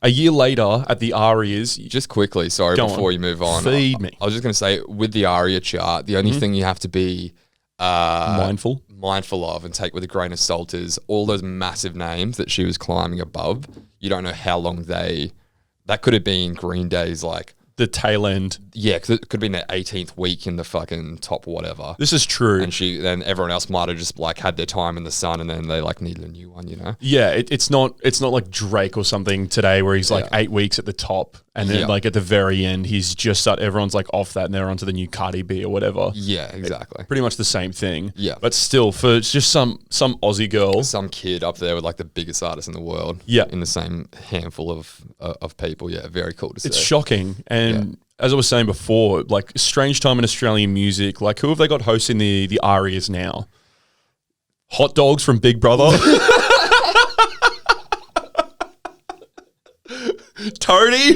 A year later at the ARIAs... Just quickly, sorry, before you move on. Feed me. I was just going to say, with the ARIA chart, the only thing you have to be... mindful of and take with a grain of salt is all those massive names that she was climbing above. You don't know how long that could have been Green Day's like the tail end. Yeah, because it could have been their 18th week in the fucking top whatever. This is true. And then everyone else might have just like had their time in the sun, and then they like needed a new one, you know? Yeah, it's not like Drake or something today where he's like 8 weeks at the top, and then like at the very end he's just everyone's like off that and they're onto the new Cardi B or whatever. Yeah, exactly. Pretty much the same thing. Yeah. But still, for just some Aussie girl. Some kid up there with like the biggest artist in the world. Yeah. In the same handful of people. Yeah, very cool to see. It's shocking. And as I was saying before, like strange time in Australian music. Like who have they got hosting the ARIAs now? Hot Dogs from Big Brother. Tony.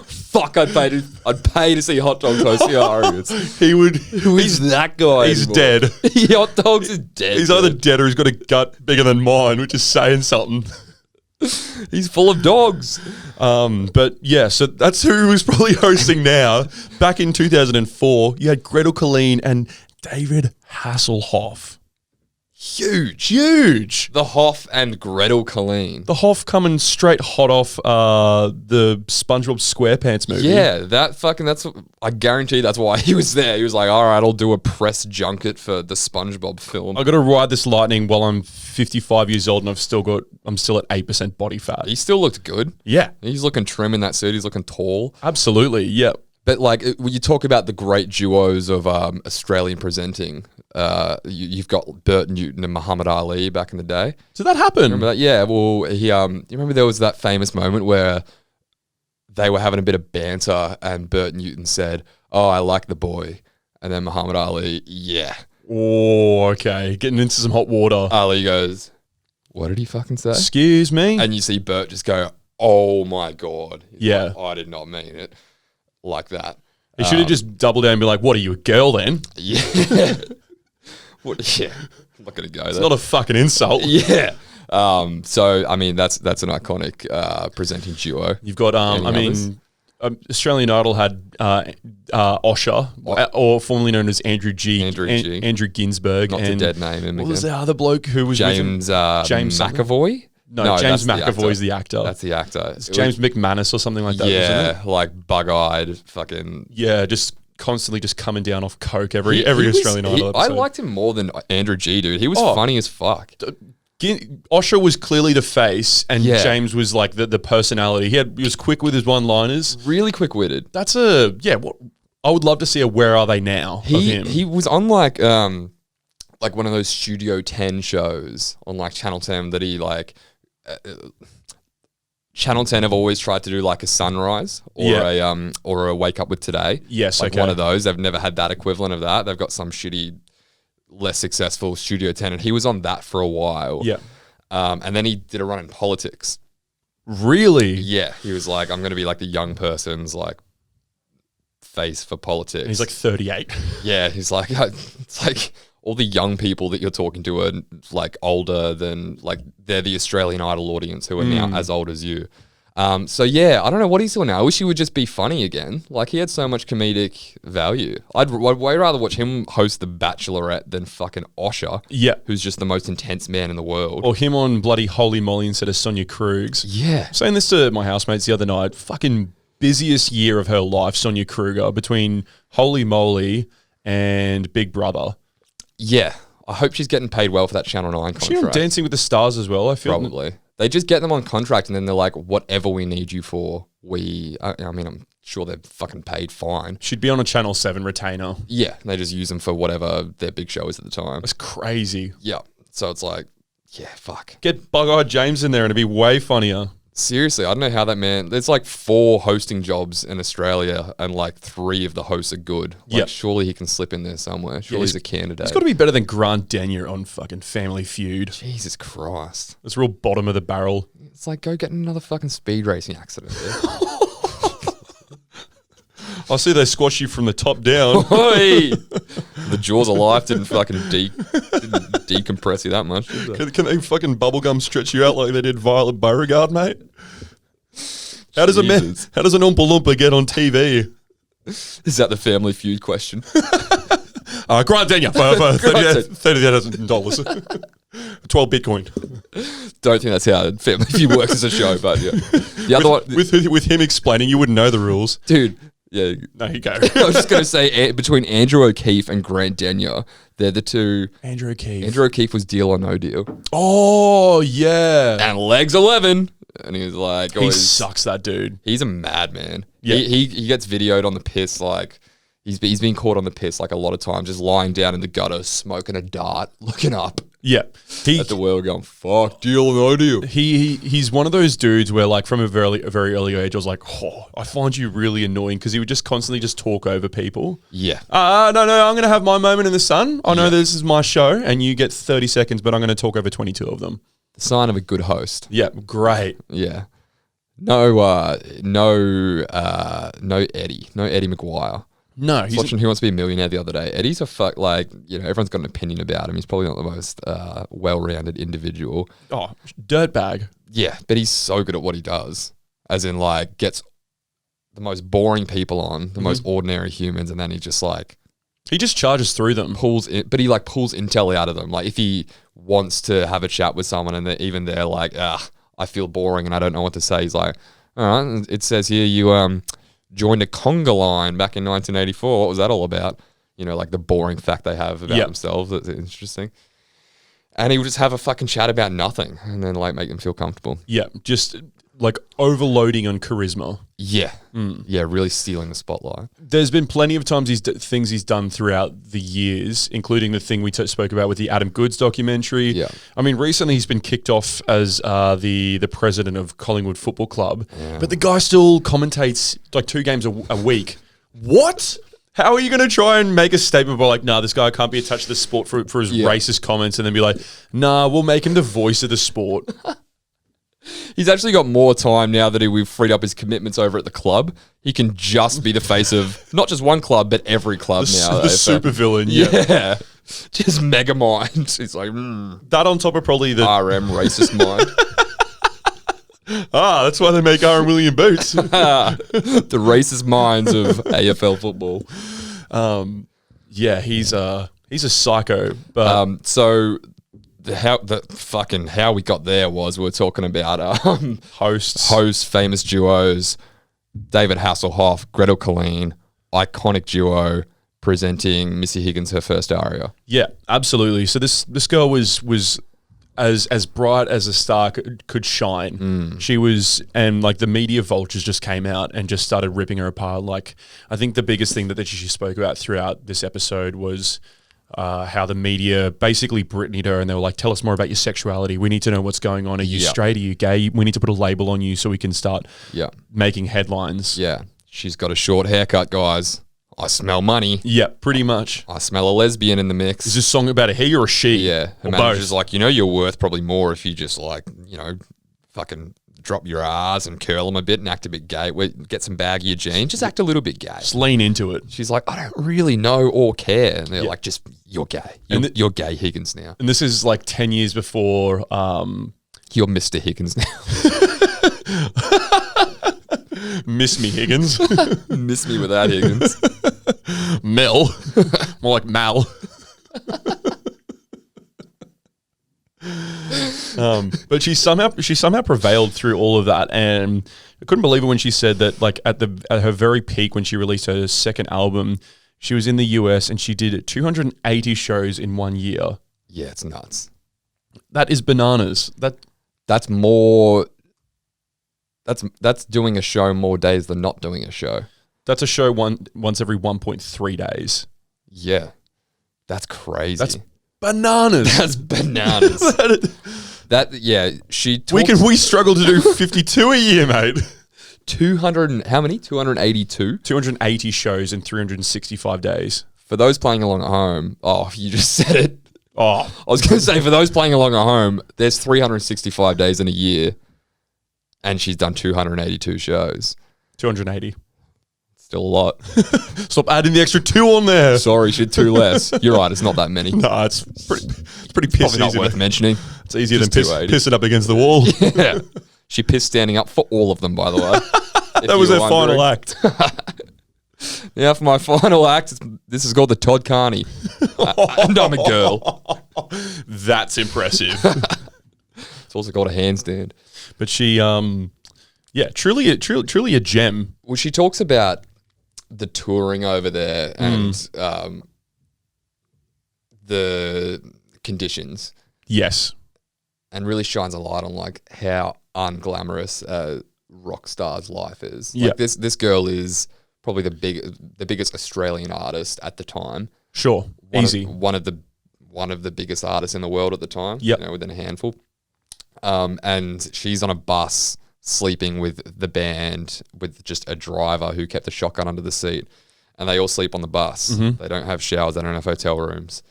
Fuck, I'd pay to see Hot Dogs host the ARIAs. He would. Who's that guy? He's anymore? dead. Hot Dogs is dead. He's either dead or he's got a gut bigger than mine, which is saying something. He's full of dogs. But yeah, so that's who was probably hosting now. Back in 2004, you had Gretel Colleen and David Hasselhoff. Huge. The Hoff and Gretel Colleen. The Hoff coming straight hot off the SpongeBob SquarePants movie. Yeah, that's I guarantee that's why he was there. He was like, all right, I'll do a press junket for the SpongeBob film. I got to ride this lightning while I'm 55 years old and I'm still at 8% body fat. He still looked good. Yeah. He's looking trim in that suit. He's looking tall. Absolutely, yeah. But like when you talk about the great duos of Australian presenting, you've got Bert Newton and Muhammad Ali back in the day. Did that happen? Remember that? Yeah. Well, you remember there was that famous moment where they were having a bit of banter and Bert Newton said, "Oh, I like the boy," and then Muhammad Ali, yeah. Oh, okay. Getting into some hot water. Ali goes, "What did he fucking say?" Excuse me? And you see Bert just go, "Oh my God." He's Yeah. like, I did not mean it like that. He should have just doubled down and be like, "What are you, a girl then?" Yeah. What? Yeah. I'm not going to go there. It's not a fucking insult. Yeah. So, I mean, that's an iconic presenting duo. You've got, Australian Idol had Osher, or formerly known as Andrew G. Andrew Ginsberg. Not and the dead name him what again. was the other bloke who was James James McAvoy? No, James McAvoy's the actor. That's the actor. It's James McManus or something like that, wasn't Yeah, it? like bug-eyed fucking... Yeah, just constantly just coming down off coke every Australian Idol episode. I liked him more than Andrew G, dude. He was funny as fuck. Osher was clearly the face, and Yeah. James was like the personality. He was quick with his one-liners. Really quick-witted. That's what I would love to see a Where Are They Now of him. He was on like one of those Studio 10 shows on like Channel 10 that he like... Channel 10 have always tried to do like a Sunrise or a Wake Up with Today. Yes, like okay. one of those. They've never had that equivalent of that. They've got some shitty, less successful Studio 10, and he was on that for a while. Yeah. And then he did a run in politics. Really? Yeah, he was like, I'm going to be like the young person's like face for politics. And he's like 38. Yeah, he's like, it's like all the young people that you're talking to are like older than like they're the Australian Idol audience who are now as old as you. So yeah, I don't know what he's doing now. I wish he would just be funny again. Like he had so much comedic value. I'd way rather watch him host The Bachelorette than fucking Osher. Yeah. Who's just the most intense man in the world. Or him on bloody Holy Moly instead of Sonia Krugs. Yeah. Saying this to my housemates the other night, fucking busiest year of her life, Sonia Kruger, between Holy Moly and Big Brother. Yeah. I hope she's getting paid well for that Channel 9 contract. She on Dancing with the Stars as well, I feel. Probably. They just get them on contract and then they're like, whatever we need you for, I'm sure they're fucking paid fine. She'd be on a Channel 7 retainer. Yeah. They just use them for whatever their big show is at the time. That's crazy. Yeah. So it's like, yeah, fuck. Get Bug-Eyed James in there and it'd be way funnier. Seriously, I don't know how that man... There's like 4 hosting jobs in Australia and like 3 of the hosts are good. Like, Yep. surely he can slip in there somewhere. Surely he's a candidate. It's got to be better than Grant Denyer on fucking Family Feud. Jesus Christ. That's real bottom of the barrel. It's like, go get in another fucking speed racing accident, dude. I see they squash you from the top down. Oi! The jaws of life didn't fucking didn't decompress you that much. Did they? Can they fucking bubblegum stretch you out like they did Violet Beauregard, mate? How does Jesus. how does an Oompa Loompa get on TV? Is that the Family Feud question? Grant Denyer for $30,000. 12 Bitcoin. don't think that's how Family Feud works as a show, but yeah. The other one, with him explaining, you wouldn't know the rules. dude. Yeah, No, you go. I was just gonna say between Andrew O'Keefe and Grant Denyer, they're the two. Andrew O'Keefe. Andrew O'Keefe was Deal or No Deal, Oh, yeah. and Legs 11, and he was like, He always, sucks, that dude. he's a madman. Yeah. He gets videoed on the piss, like he's been caught on the piss like a lot of times, just lying down in the gutter, smoking a dart, looking up Yeah. at the world, going, "Fuck, Deal or No Deal." He's one of those dudes where, like, from a very early age, I was like, oh, I find you really annoying because he would just constantly just talk over people. Yeah, No, I'm going to have my moment in the sun. I know this is my show, and you get 30 seconds, but I'm going to talk over 22 of them. the sign of a good host. Yeah, great. Yeah, no Eddie McGuire. No, he's Watching Who Wants to Be a Millionaire the other day. Eddie's a everyone's got an opinion about him. He's probably not the most well-rounded individual. dirtbag. Yeah, but he's so good at what he does. As in, like, gets the most boring people on, the most ordinary humans, and then he just, like, He just charges through them. pulls intel out of them. Like, if he wants to have a chat with someone and they're like, I feel boring and I don't know what to say, he's like, all right, it says here you joined a conga line back in 1984. What was that all about? You know, like the boring fact they have about themselves. That's interesting. And he would just have a fucking chat about nothing and then, like, make them feel comfortable. Yeah, just like overloading on charisma. Yeah. Yeah, really stealing the spotlight. There's been plenty of times things he's done throughout the years, including the thing we spoke about with the Adam Goods documentary. Yeah. I mean, recently he's been kicked off as the president of Collingwood Football Club, but the guy still commentates like 2 games a week. What? How are you going to try and make a statement about, like, nah, this guy can't be attached to the sport for his racist comments, and then be like, nah, we'll make him the voice of the sport? He's actually got more time now that we've freed up his commitments over at the club. He can just be the face of not just one club, but every club now. The super villain, Yeah. Just mega mind. He's like, That on top of probably the... RM racist mind. that's why they make Aaron William Boots. The racist minds of AFL football. Yeah, he's a psycho. But So how we got there was we were talking about hosts, famous duos, David Hasselhoff, Gretel Colleen, iconic duo presenting Missy Higgins her first ARIA. yeah, absolutely. So this girl was as bright as a star could shine. She was, and like the media vultures just came out and just started ripping her apart. Like, I think the biggest thing that she spoke about throughout this episode was how the media basically Britney'd her, and they were like, tell us more about your sexuality. We need to know what's going on. Are you straight? Are you gay? We need to put a label on you so we can start making headlines. Yeah. She's got a short haircut, guys. I smell money. Yeah, pretty much. I smell a lesbian in the mix. Is this song about a he or a she? Yeah. Her Or manager's both? like, you're worth probably more if you just, like, fucking drop your R's and curl them a bit and act a bit gay. Get some baggier jeans. Just act a little bit gay. Just lean into it. She's like, I don't really know or care. And they're like, just, you're gay. You're gay Higgins now. And this is like 10 years before... You're Mr. Higgins now. Miss me, Higgins. Miss me without Higgins. Mel. More like Mal. But she somehow prevailed through all of that, and I couldn't believe it when she said that, like, at her very peak when she released her second album, she was in the US and she did 280 shows in 1 year. Yeah, it's nuts. That is bananas. That's more. That's doing a show more days than not doing a show. That's a show once every 1.3 days. Yeah, that's crazy. That's bananas. That's bananas. She. We struggle to do 52 a year, mate. 200 and how many? 282. 280 shows in 365 days. For those playing along at home, you just said it. Oh, I was going to say, for those playing along at home, there's 365 days in a year, and she's done 282 shows. 280. Still a lot. Stop adding the extra 2 on there. Sorry, she had 2 less. You're right, it's not that many. No, it's pretty piss Probably not easy. worth mentioning. It's easier than Just piss it up against the wall. Yeah. She pissed standing up for all of them, by the way. That was her final act. Yeah, for my final act, this is called the Todd Carney. And I'm a girl. That's impressive. It's also called a handstand. But she, truly a gem. Well, she talks about the touring over there and the conditions. Yes. And really shines a light on like how unglamorous a rock star's life is. Yep. Like this girl is probably the biggest Australian artist at the time. Sure. Easy. One of the biggest artists in the world at the time. Yep. You know, within a handful. And she's on a bus sleeping with the band with just a driver who kept a shotgun under the seat, and they all sleep on the bus. They don't have showers. They don't have hotel rooms.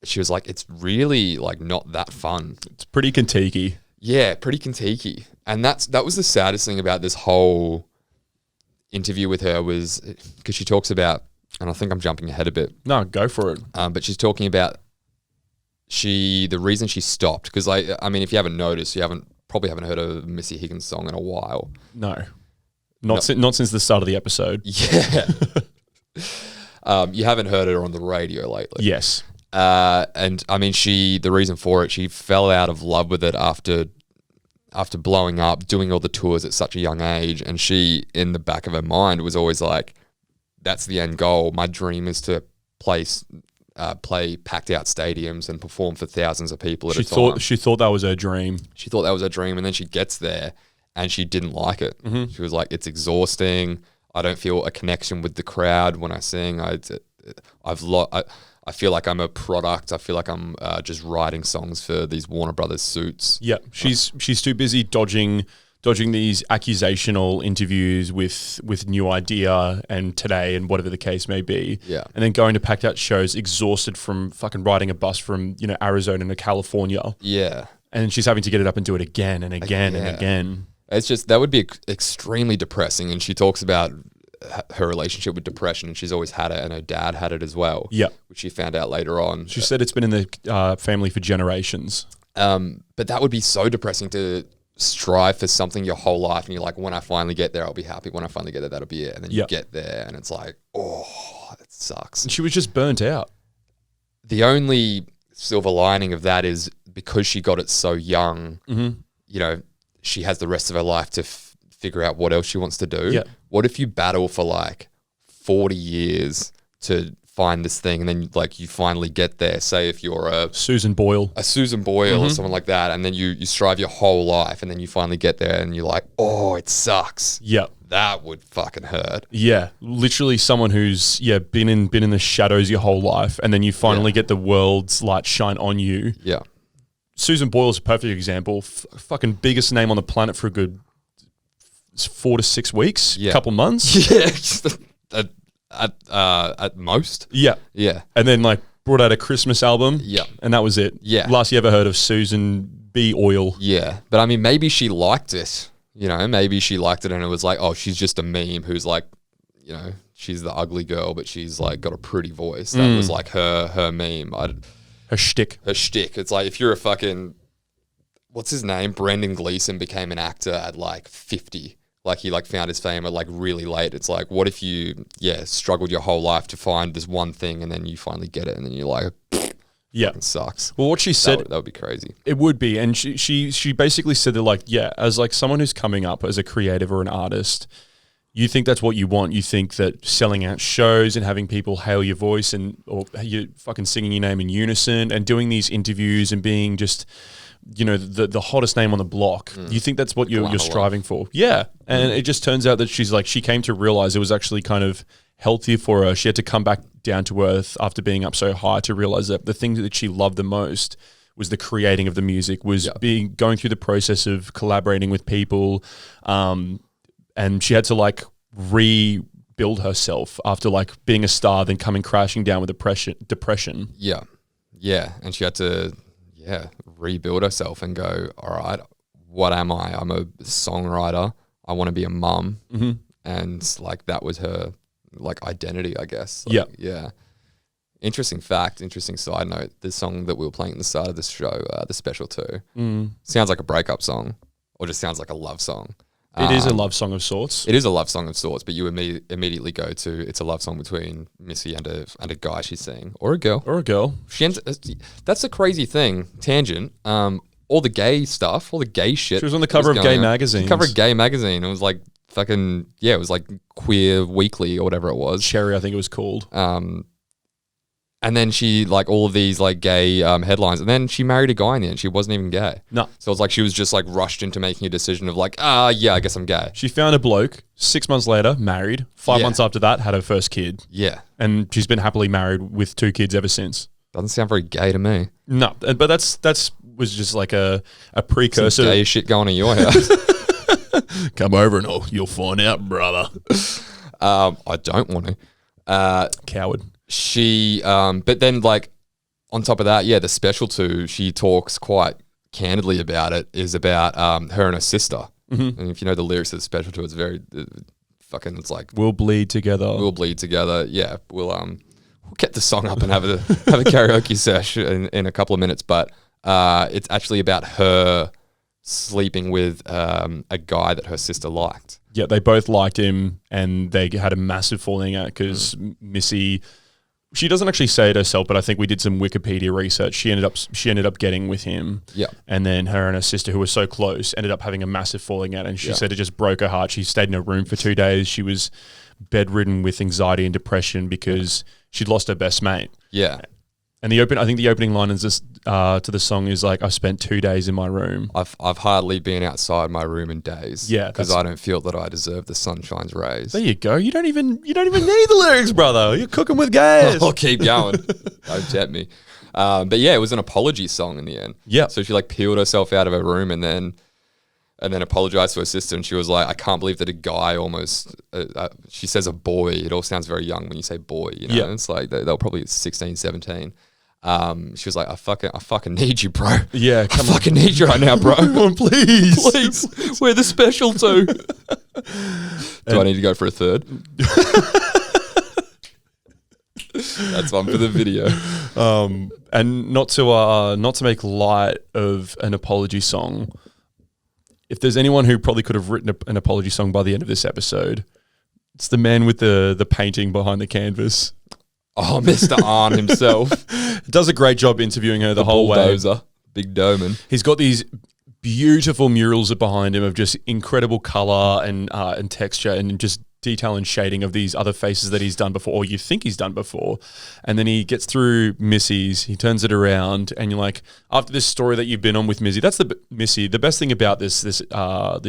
She was like, it's really like not that fun. It's pretty Kentucky. Yeah, pretty Kentucky. And that was the saddest thing about this whole interview with her was because she talks about, and I think I'm jumping ahead a bit. No, go for it. But she's talking about the reason she stopped, because I mean, if you haven't noticed, probably haven't heard a Missy Higgins song in a while. No. Not since the start of the episode. Yeah. You haven't heard her on the radio lately. Yes. And I mean, the reason for it, she fell out of love with it after blowing up, doing all the tours at such a young age. And she, in the back of her mind, was always like, that's the end goal. My dream is to play packed out stadiums and perform for thousands of people at a time. She thought that was her dream. She thought that was her dream. And then she gets there and she didn't like it. She was like, it's exhausting. I don't feel a connection with the crowd when I sing. I feel like I'm a product. I feel like I'm just writing songs for these Warner Brothers suits. Yeah, she's too busy dodging these accusational interviews with New Idea and Today and whatever the case may be. Yeah. And then going to packed out shows exhausted from fucking riding a bus from, Arizona to California. Yeah. And she's having to get it up and do it again and again and again. It's just, that would be extremely depressing. And she talks about her relationship with depression, and she's always had it, and her dad had it as well. Yeah. Which she found out later on. She said it's been in the family for generations. But that would be so depressing to strive for something your whole life, and you're like, when I finally get there, I'll be happy. When I finally get there, that'll be it. And then you get there, and it's like, oh, that sucks. And she was just burnt out. The only silver lining of that is because she got it so young, she has the rest of her life to figure out what else she wants to do. Yeah. What if you battle for like 40 years to find this thing, and then like you finally get there? Say if you're a Susan Boyle or someone like that, and then you strive your whole life, and then you finally get there and you're like, oh, it sucks. Yeah. That would fucking hurt. Yeah, literally someone who's been in the shadows your whole life, and then you finally get the world's light shine on you. Yeah. Susan Boyle's a perfect example. Fucking biggest name on the planet for a good 4 to 6 weeks, couple months. Yeah, at most. Yeah, yeah. And then like brought out a Christmas album. Yeah, and that was it. Yeah. Last you ever heard of Susan B. Oil. Yeah, but I mean, maybe she liked it. Maybe she liked it, and it was like, oh, she's just a meme who's like, she's the ugly girl, but she's like got a pretty voice. That was like her meme. Her shtick. It's like, if you're a fucking, what's his name? Brendan Gleeson became an actor at like 50. Like he like found his fame at like really late. It's like, what if you, struggled your whole life to find this one thing, and then you finally get it, and then you're like, it sucks. Well, what she said, that would be crazy. It would be. And she basically said that like, as like someone who's coming up as a creative or an artist, you think that's what you want. You think that selling out shows and having people hail your voice or you fucking singing your name in unison and doing these interviews and being just, the hottest name on the block. You think that's what you're striving for. Yeah. And it just turns out that she came to realize it was actually kind of healthier for her. She had to come back down to earth after being up so high to realize that the thing that she loved the most was the creating of the music, was going through the process of collaborating with people. And she had to like rebuild herself after like being a star, then coming crashing down with depression. Yeah. Yeah. And she had to, rebuild herself and go, all right, what am I? I'm a songwriter. I want to be a mum. Mm-hmm. And like, that was her like identity, I guess. Like, yeah. Interesting fact, interesting side note. The song that we were playing at the start of this show, The Special 2, sounds like a breakup song, or just sounds like a love song. It is a love song of sorts. It is a love song of sorts, but you immediately go to, it's a love song between Missy and a guy she's seeing, or a girl. Or a girl. That's a crazy thing. Tangent. all the gay stuff, all the gay shit. She was on the cover of gay magazines. Cover of gay magazine. It was like fucking, yeah, it was like Queer Weekly or whatever it was. Cherry, I think it was called. And then she, like, all of these, like, gay headlines. And then she married a guy in the end. She wasn't even gay. No. So it's like she was just, like, rushed into making a decision of, like, yeah, I guess I'm gay. She found a bloke, 6 months later, married. 5 months after that, had her first kid. Yeah. And she's been happily married with 2 kids ever since. Doesn't sound very gay to me. No, but that's was just like a precursor. Some gay shit going on in your house. Come over and you'll find out, brother. I don't want to. Coward. She, but then, like, on top of that, yeah, the special two, she talks quite candidly about it, is about her and her sister. Mm-hmm. And if you know the lyrics of the special two, it's very fucking, it's like, we'll bleed together. We'll bleed together. Yeah, we'll get the song up and have a karaoke sesh in a couple of minutes. But it's actually about her sleeping with a guy that her sister liked. Yeah, they both liked him, and they had a massive falling out because Missy. She doesn't actually say it herself, but I think we did some Wikipedia research. She ended up getting with him. Yeah. And then her and her sister, who were so close, ended up having a massive falling out. And she said it just broke her heart. She stayed in her room for 2 days. She was bedridden with anxiety and depression because she'd lost her best mate. Yeah. And I think the opening line is this, to the song is like, I spent 2 days in my room. I've hardly been outside my room in days. Yeah, because I don't feel that I deserve the sunshine's rays. There you go. You don't even need the lyrics, brother. You're cooking with gas. I'll keep going. Don't tempt me. But yeah, it was an apology song in the end. Yeah. So she like peeled herself out of her room and then apologized to her sister. And she was like, I can't believe that a guy almost. She says a boy. It all sounds very young when you say boy. You know, it's like they were probably 16, 17. She was like, I fucking need you, bro. Yeah, I fucking need you right now, bro. Come on, please. Please. We're the special two. Do I need to go for a third? That's one for the video. And not to make light of an apology song, if there's anyone who probably could have written an apology song by the end of this episode, it's the man with the painting behind the canvas. Oh, Mr. Arn himself. Does a great job interviewing her the whole bulldozer, way. Big Doman. He's got these beautiful murals behind him of just incredible color and texture and just detail and shading of these other faces that he's done before, or you think he's done before. And then he gets through Missy's, he turns it around, and you're like, after this story that you've been on with Missy, the best thing about this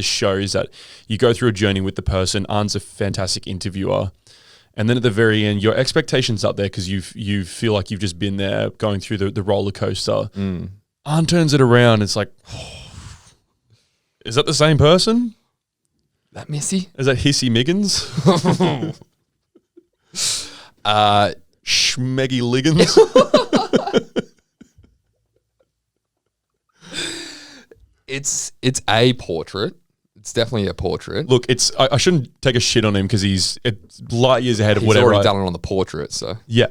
show is that you go through a journey with the person. Arn's a fantastic interviewer. And then at the very end, your expectations up there because you feel like you've just been there going through the roller coaster. Arn turns it around. It's like, is that the same person? That Missy? Is that Hissy Miggins? Schmeggy Liggins? It's a portrait. It's definitely a portrait. Look, I shouldn't take a shit on him because he's light years ahead of He's whatever. He's already done it on the portrait, so. Yeah.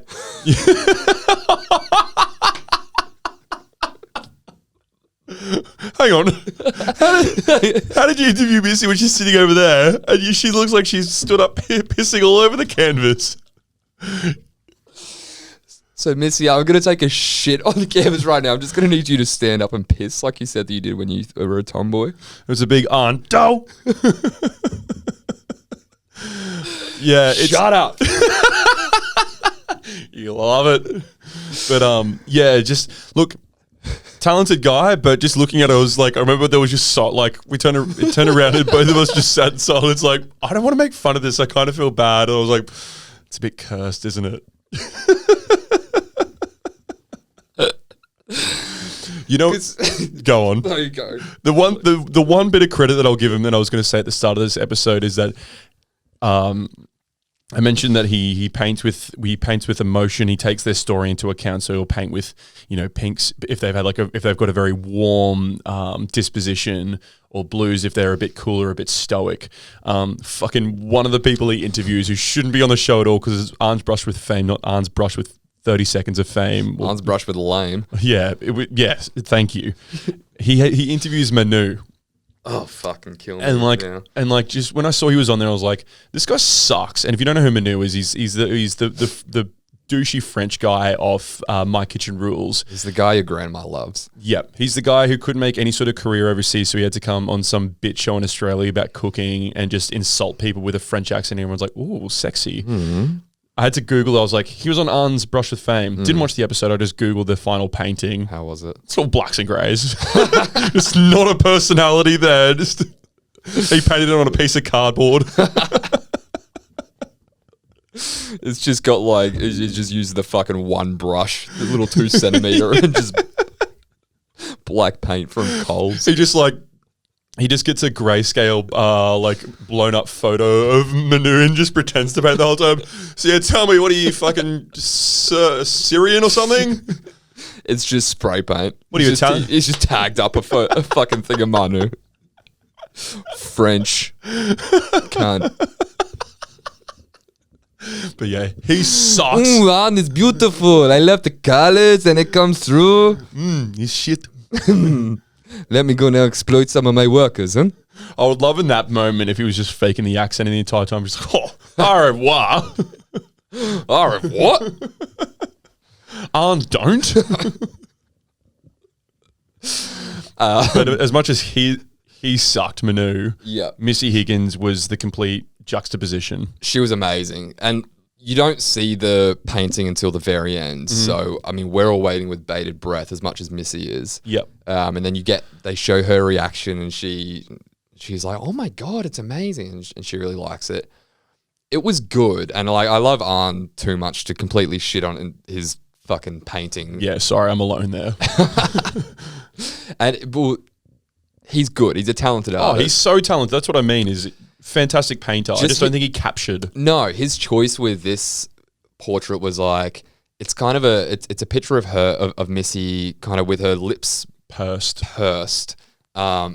Hang on. How did you interview Missy when she's sitting over there and she looks like she's stood up pissing all over the canvas? So, Missy, I'm going to take a shit on the canvas right now. I'm just going to need you to stand up and piss like you said that you did when you were a tomboy. It was a big Anh Do. Yeah. Shut up. You love it. But, yeah, just look, talented guy, but just looking at it, I was like, I remember there was just we turned around and both of us just sat in silence like, I don't want to make fun of this. I kind of feel bad. And I was like, it's a bit cursed, isn't it? You know, go on. There you go. The one bit of credit that I'll give him that I was going to say at the start of this episode is that I mentioned that he paints with emotion. He takes their story into account, so he'll paint with pinks if they've had if they've got a very warm disposition, or blues if they're a bit cooler, a bit stoic. Fucking one of the people he interviews who shouldn't be on the show at all because it's Arn's brush with fame, not Arn's brush with 30 seconds of fame. Arn's brush with lame. Yeah, yes. Thank you. He interviews Manu. Oh, fucking kill me. And just when I saw he was on there, I was like, this guy sucks. And if you don't know who Manu is, he's the douchey French guy off My Kitchen Rules. He's the guy your grandma loves. Yep. He's the guy who couldn't make any sort of career overseas, so he had to come on some bitch show in Australia about cooking and just insult people with a French accent. Everyone's like, ooh, sexy. I had to Google. I was like, he was on Arne's Brush with Fame. Didn't watch the episode. I just Googled the final painting. How was it? It's all blacks and greys. It's not a personality there. Just he painted it on a piece of cardboard. It's just got like, it just used the fucking one brush, the little 2 centimeter, and just black paint from Coles. He just gets a grayscale, like blown up photo of Manu and just pretends to paint the whole time. So yeah, tell me, what are you fucking Syrian or something? It's just spray paint. What are you, Italian? He's just tagged up a fucking thing of Manu. French. Can't. But yeah, he sucks. Ron is beautiful. I love the colors and it comes through. He's shit. Let me go now exploit some of my workers, huh? I would love in that moment if he was just faking the accent the entire time. Just like, oh, au revoir. Au revoir. Don't. But as much as he sucked, Manu, Yeah. Missy Higgins was the complete juxtaposition. She was amazing. And you don't see the painting until the very end. So, I mean, we're all waiting with bated breath as much as Missy is. Yep. And then they show her reaction and she's like, oh my God, it's amazing. And she really likes it. It was good. And like, I love Arne too much to completely shit on his fucking painting. Yeah, sorry, I'm alone there. Well, he's good. He's a talented artist. Oh, he's so talented. That's what I mean. Is fantastic painter. I just don't think he captured. No, his choice with this portrait was like, it's kind of it's a picture of her, of Missy, kind of with her lips pursed.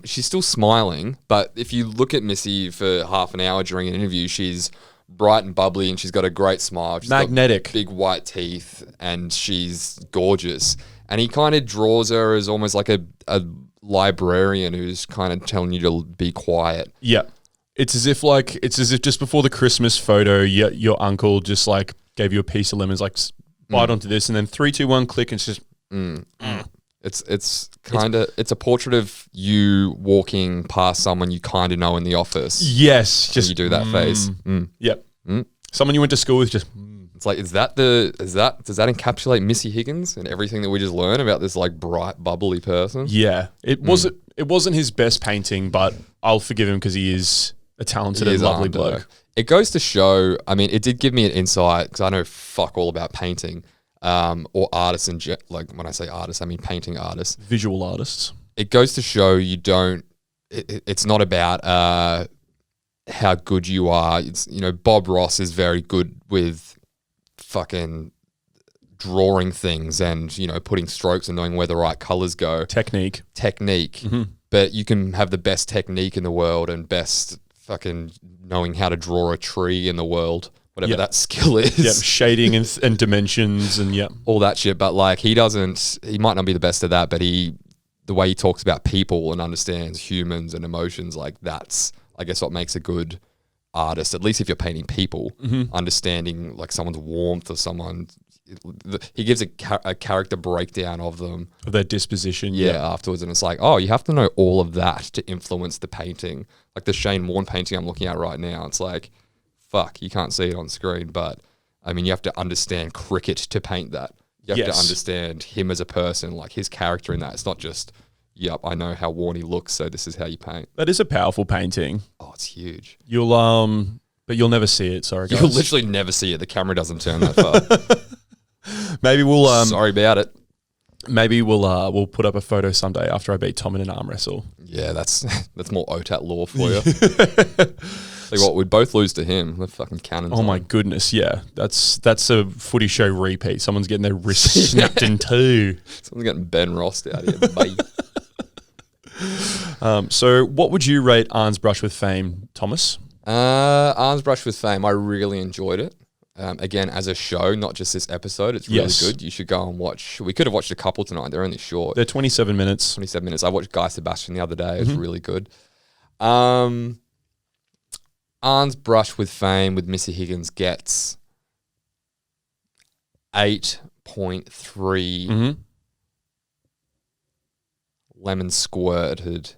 She's still smiling, but if you look at Missy for half an hour during an interview, she's bright and bubbly and she's got a great smile. She's magnetic. Got big white teeth and she's gorgeous. And he kind of draws her as almost like a librarian who's kind of telling you to be quiet. Yeah. It's as if just before the Christmas photo, your uncle just like gave you a piece of lemons, like bite onto this, and then 3, 2, 1, click, and it's just. It's a portrait of you walking past someone you kind of know in the office. Yes, just you do that face. Yep. Someone you went to school with just. It's like, does that encapsulate Missy Higgins and everything that we just learned about this like bright, bubbly person? Yeah, it wasn't his best painting, but I'll forgive him because he is a talented and lovely bloke. It goes to show, I mean, it did give me an insight because I know fuck all about painting or artists, like when I say artists, I mean painting artists. Visual artists. It goes to show it's not about how good you are. It's, Bob Ross is very good with fucking drawing things and, putting strokes and knowing where the right colors go. Technique. Mm-hmm. But you can have the best technique in the world and best fucking knowing how to draw a tree in the world, whatever that skill is. Yep, shading and dimensions and all that shit. But like he might not be the best at that, but the way he talks about people and understands humans and emotions, like that's, I guess, what makes a good artist, at least if you're painting people, understanding like someone's warmth or he gives a character breakdown of them. Of their disposition. Yeah, afterwards. And it's like, oh, you have to know all of that to influence the painting. Like the Shane Warne painting I'm looking at right now, it's like, fuck, you can't see it on screen, but I mean, you have to understand cricket to paint that. You have to understand him as a person, like his character in that. It's not just, yep, I know how Warne looks, so this is how you paint. That is a powerful painting. Oh, it's huge. But you'll never see it. Sorry, guys. You'll literally never see it. The camera doesn't turn that far. Maybe we'll. Sorry about it. Maybe we'll put up a photo someday after I beat Tom in an arm wrestle. Yeah, that's more OTAT lore for you. Like what, we'd both lose to him. The fucking cannons. Oh my goodness, yeah. That's a footy show repeat. Someone's getting their wrist snapped in two. Someone's getting Ben Rost out here. Bye. So what would you rate Arne's Brush with Fame, Thomas? Arne's Brush with Fame, I really enjoyed it. Again, as a show, not just this episode. It's really good. You should go and watch. We could have watched a couple tonight. They're only short. They're 27 minutes. 27 minutes. I watched Guy Sebastian the other day. It was really good. Arne's Brush with Fame with Missy Higgins gets 8.3 lemon squirted,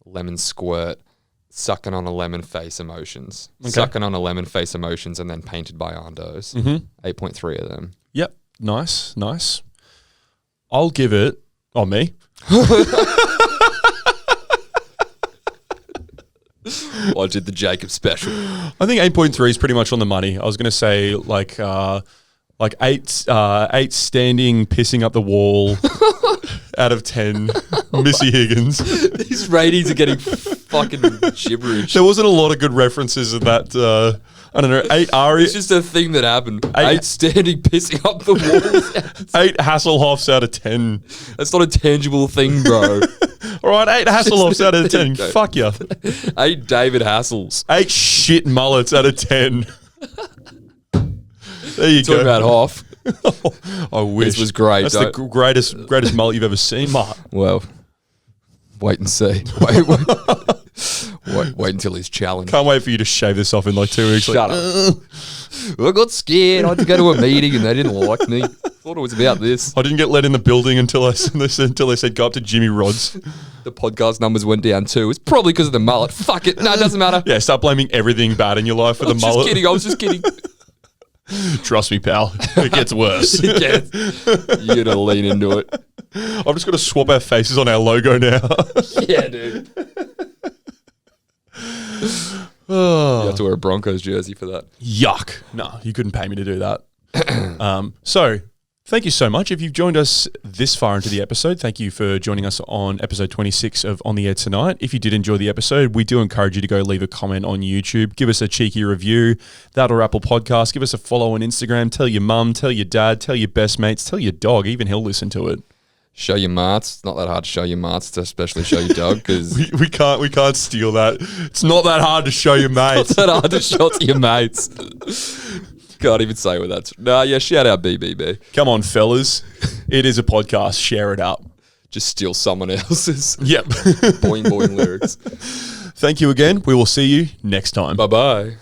lemon squirt, sucking on a lemon face emotions. Okay. Sucking on a lemon face emotions and then painted by Andos. 8.3 of them. Yep. Nice. I'll give it. Oh, me? I did the Jacob special. I think 8.3 is pretty much on the money. I was going to say like 8 standing, pissing up the wall out of 10. Missy Higgins. These ratings are getting fucking gibberish. There wasn't a lot of good references in that. I don't know. 8 ARIA. It's just a thing that happened. 8 standing, pissing up the walls. 8 Hasselhoffs out of 10. That's not a tangible thing, bro. All right, 8 Hasselhoffs out of 10. Okay. Fuck you. 8 David Hassels. 8 shit mullets out of 10. There you Talking go. about Hoff. I wish. This was great. That's the greatest mullet you've ever seen, Mark. Well, wait and see. Wait until he's challenged. Can't wait for you to shave this off in like 2 weeks. Shut up. I got scared. I had to go to a meeting and they didn't like me. Thought it was about this. I didn't get let in the building until they said go up to Jimmy Rod's. The podcast numbers went down too. It's probably because of the mullet. Fuck it. No, it doesn't matter. Yeah, start blaming everything bad in your life for the I was mullet. just kidding. Trust me, pal. It gets worse. You gotta lean into it. I'm just going to swap our faces on our logo now. Yeah, dude. You have to wear a Broncos jersey for that. Yuck. No, you couldn't pay me to do that. So, thank you so much. If you've joined us this far into the episode, thank you for joining us on episode 26 of On the Air Tonight. If you did enjoy the episode, we do encourage you to go leave a comment on YouTube. Give us a cheeky review. That or Apple Podcast. Give us a follow on Instagram. Tell your mum, tell your dad, tell your best mates, tell your dog. Even he'll listen to it. Show your marts. It's not that hard to show your marts, to especially show your dog, because We can't steal that. It's not that hard to show your mates. it's that hard to show to your mates. Can't even say what that's. Nah, yeah, shout out BBB. Come on, fellas. It is a podcast. Share it out. Just steal someone else's Yep. boing boing lyrics. Thank you again. We will see you next time. Bye bye.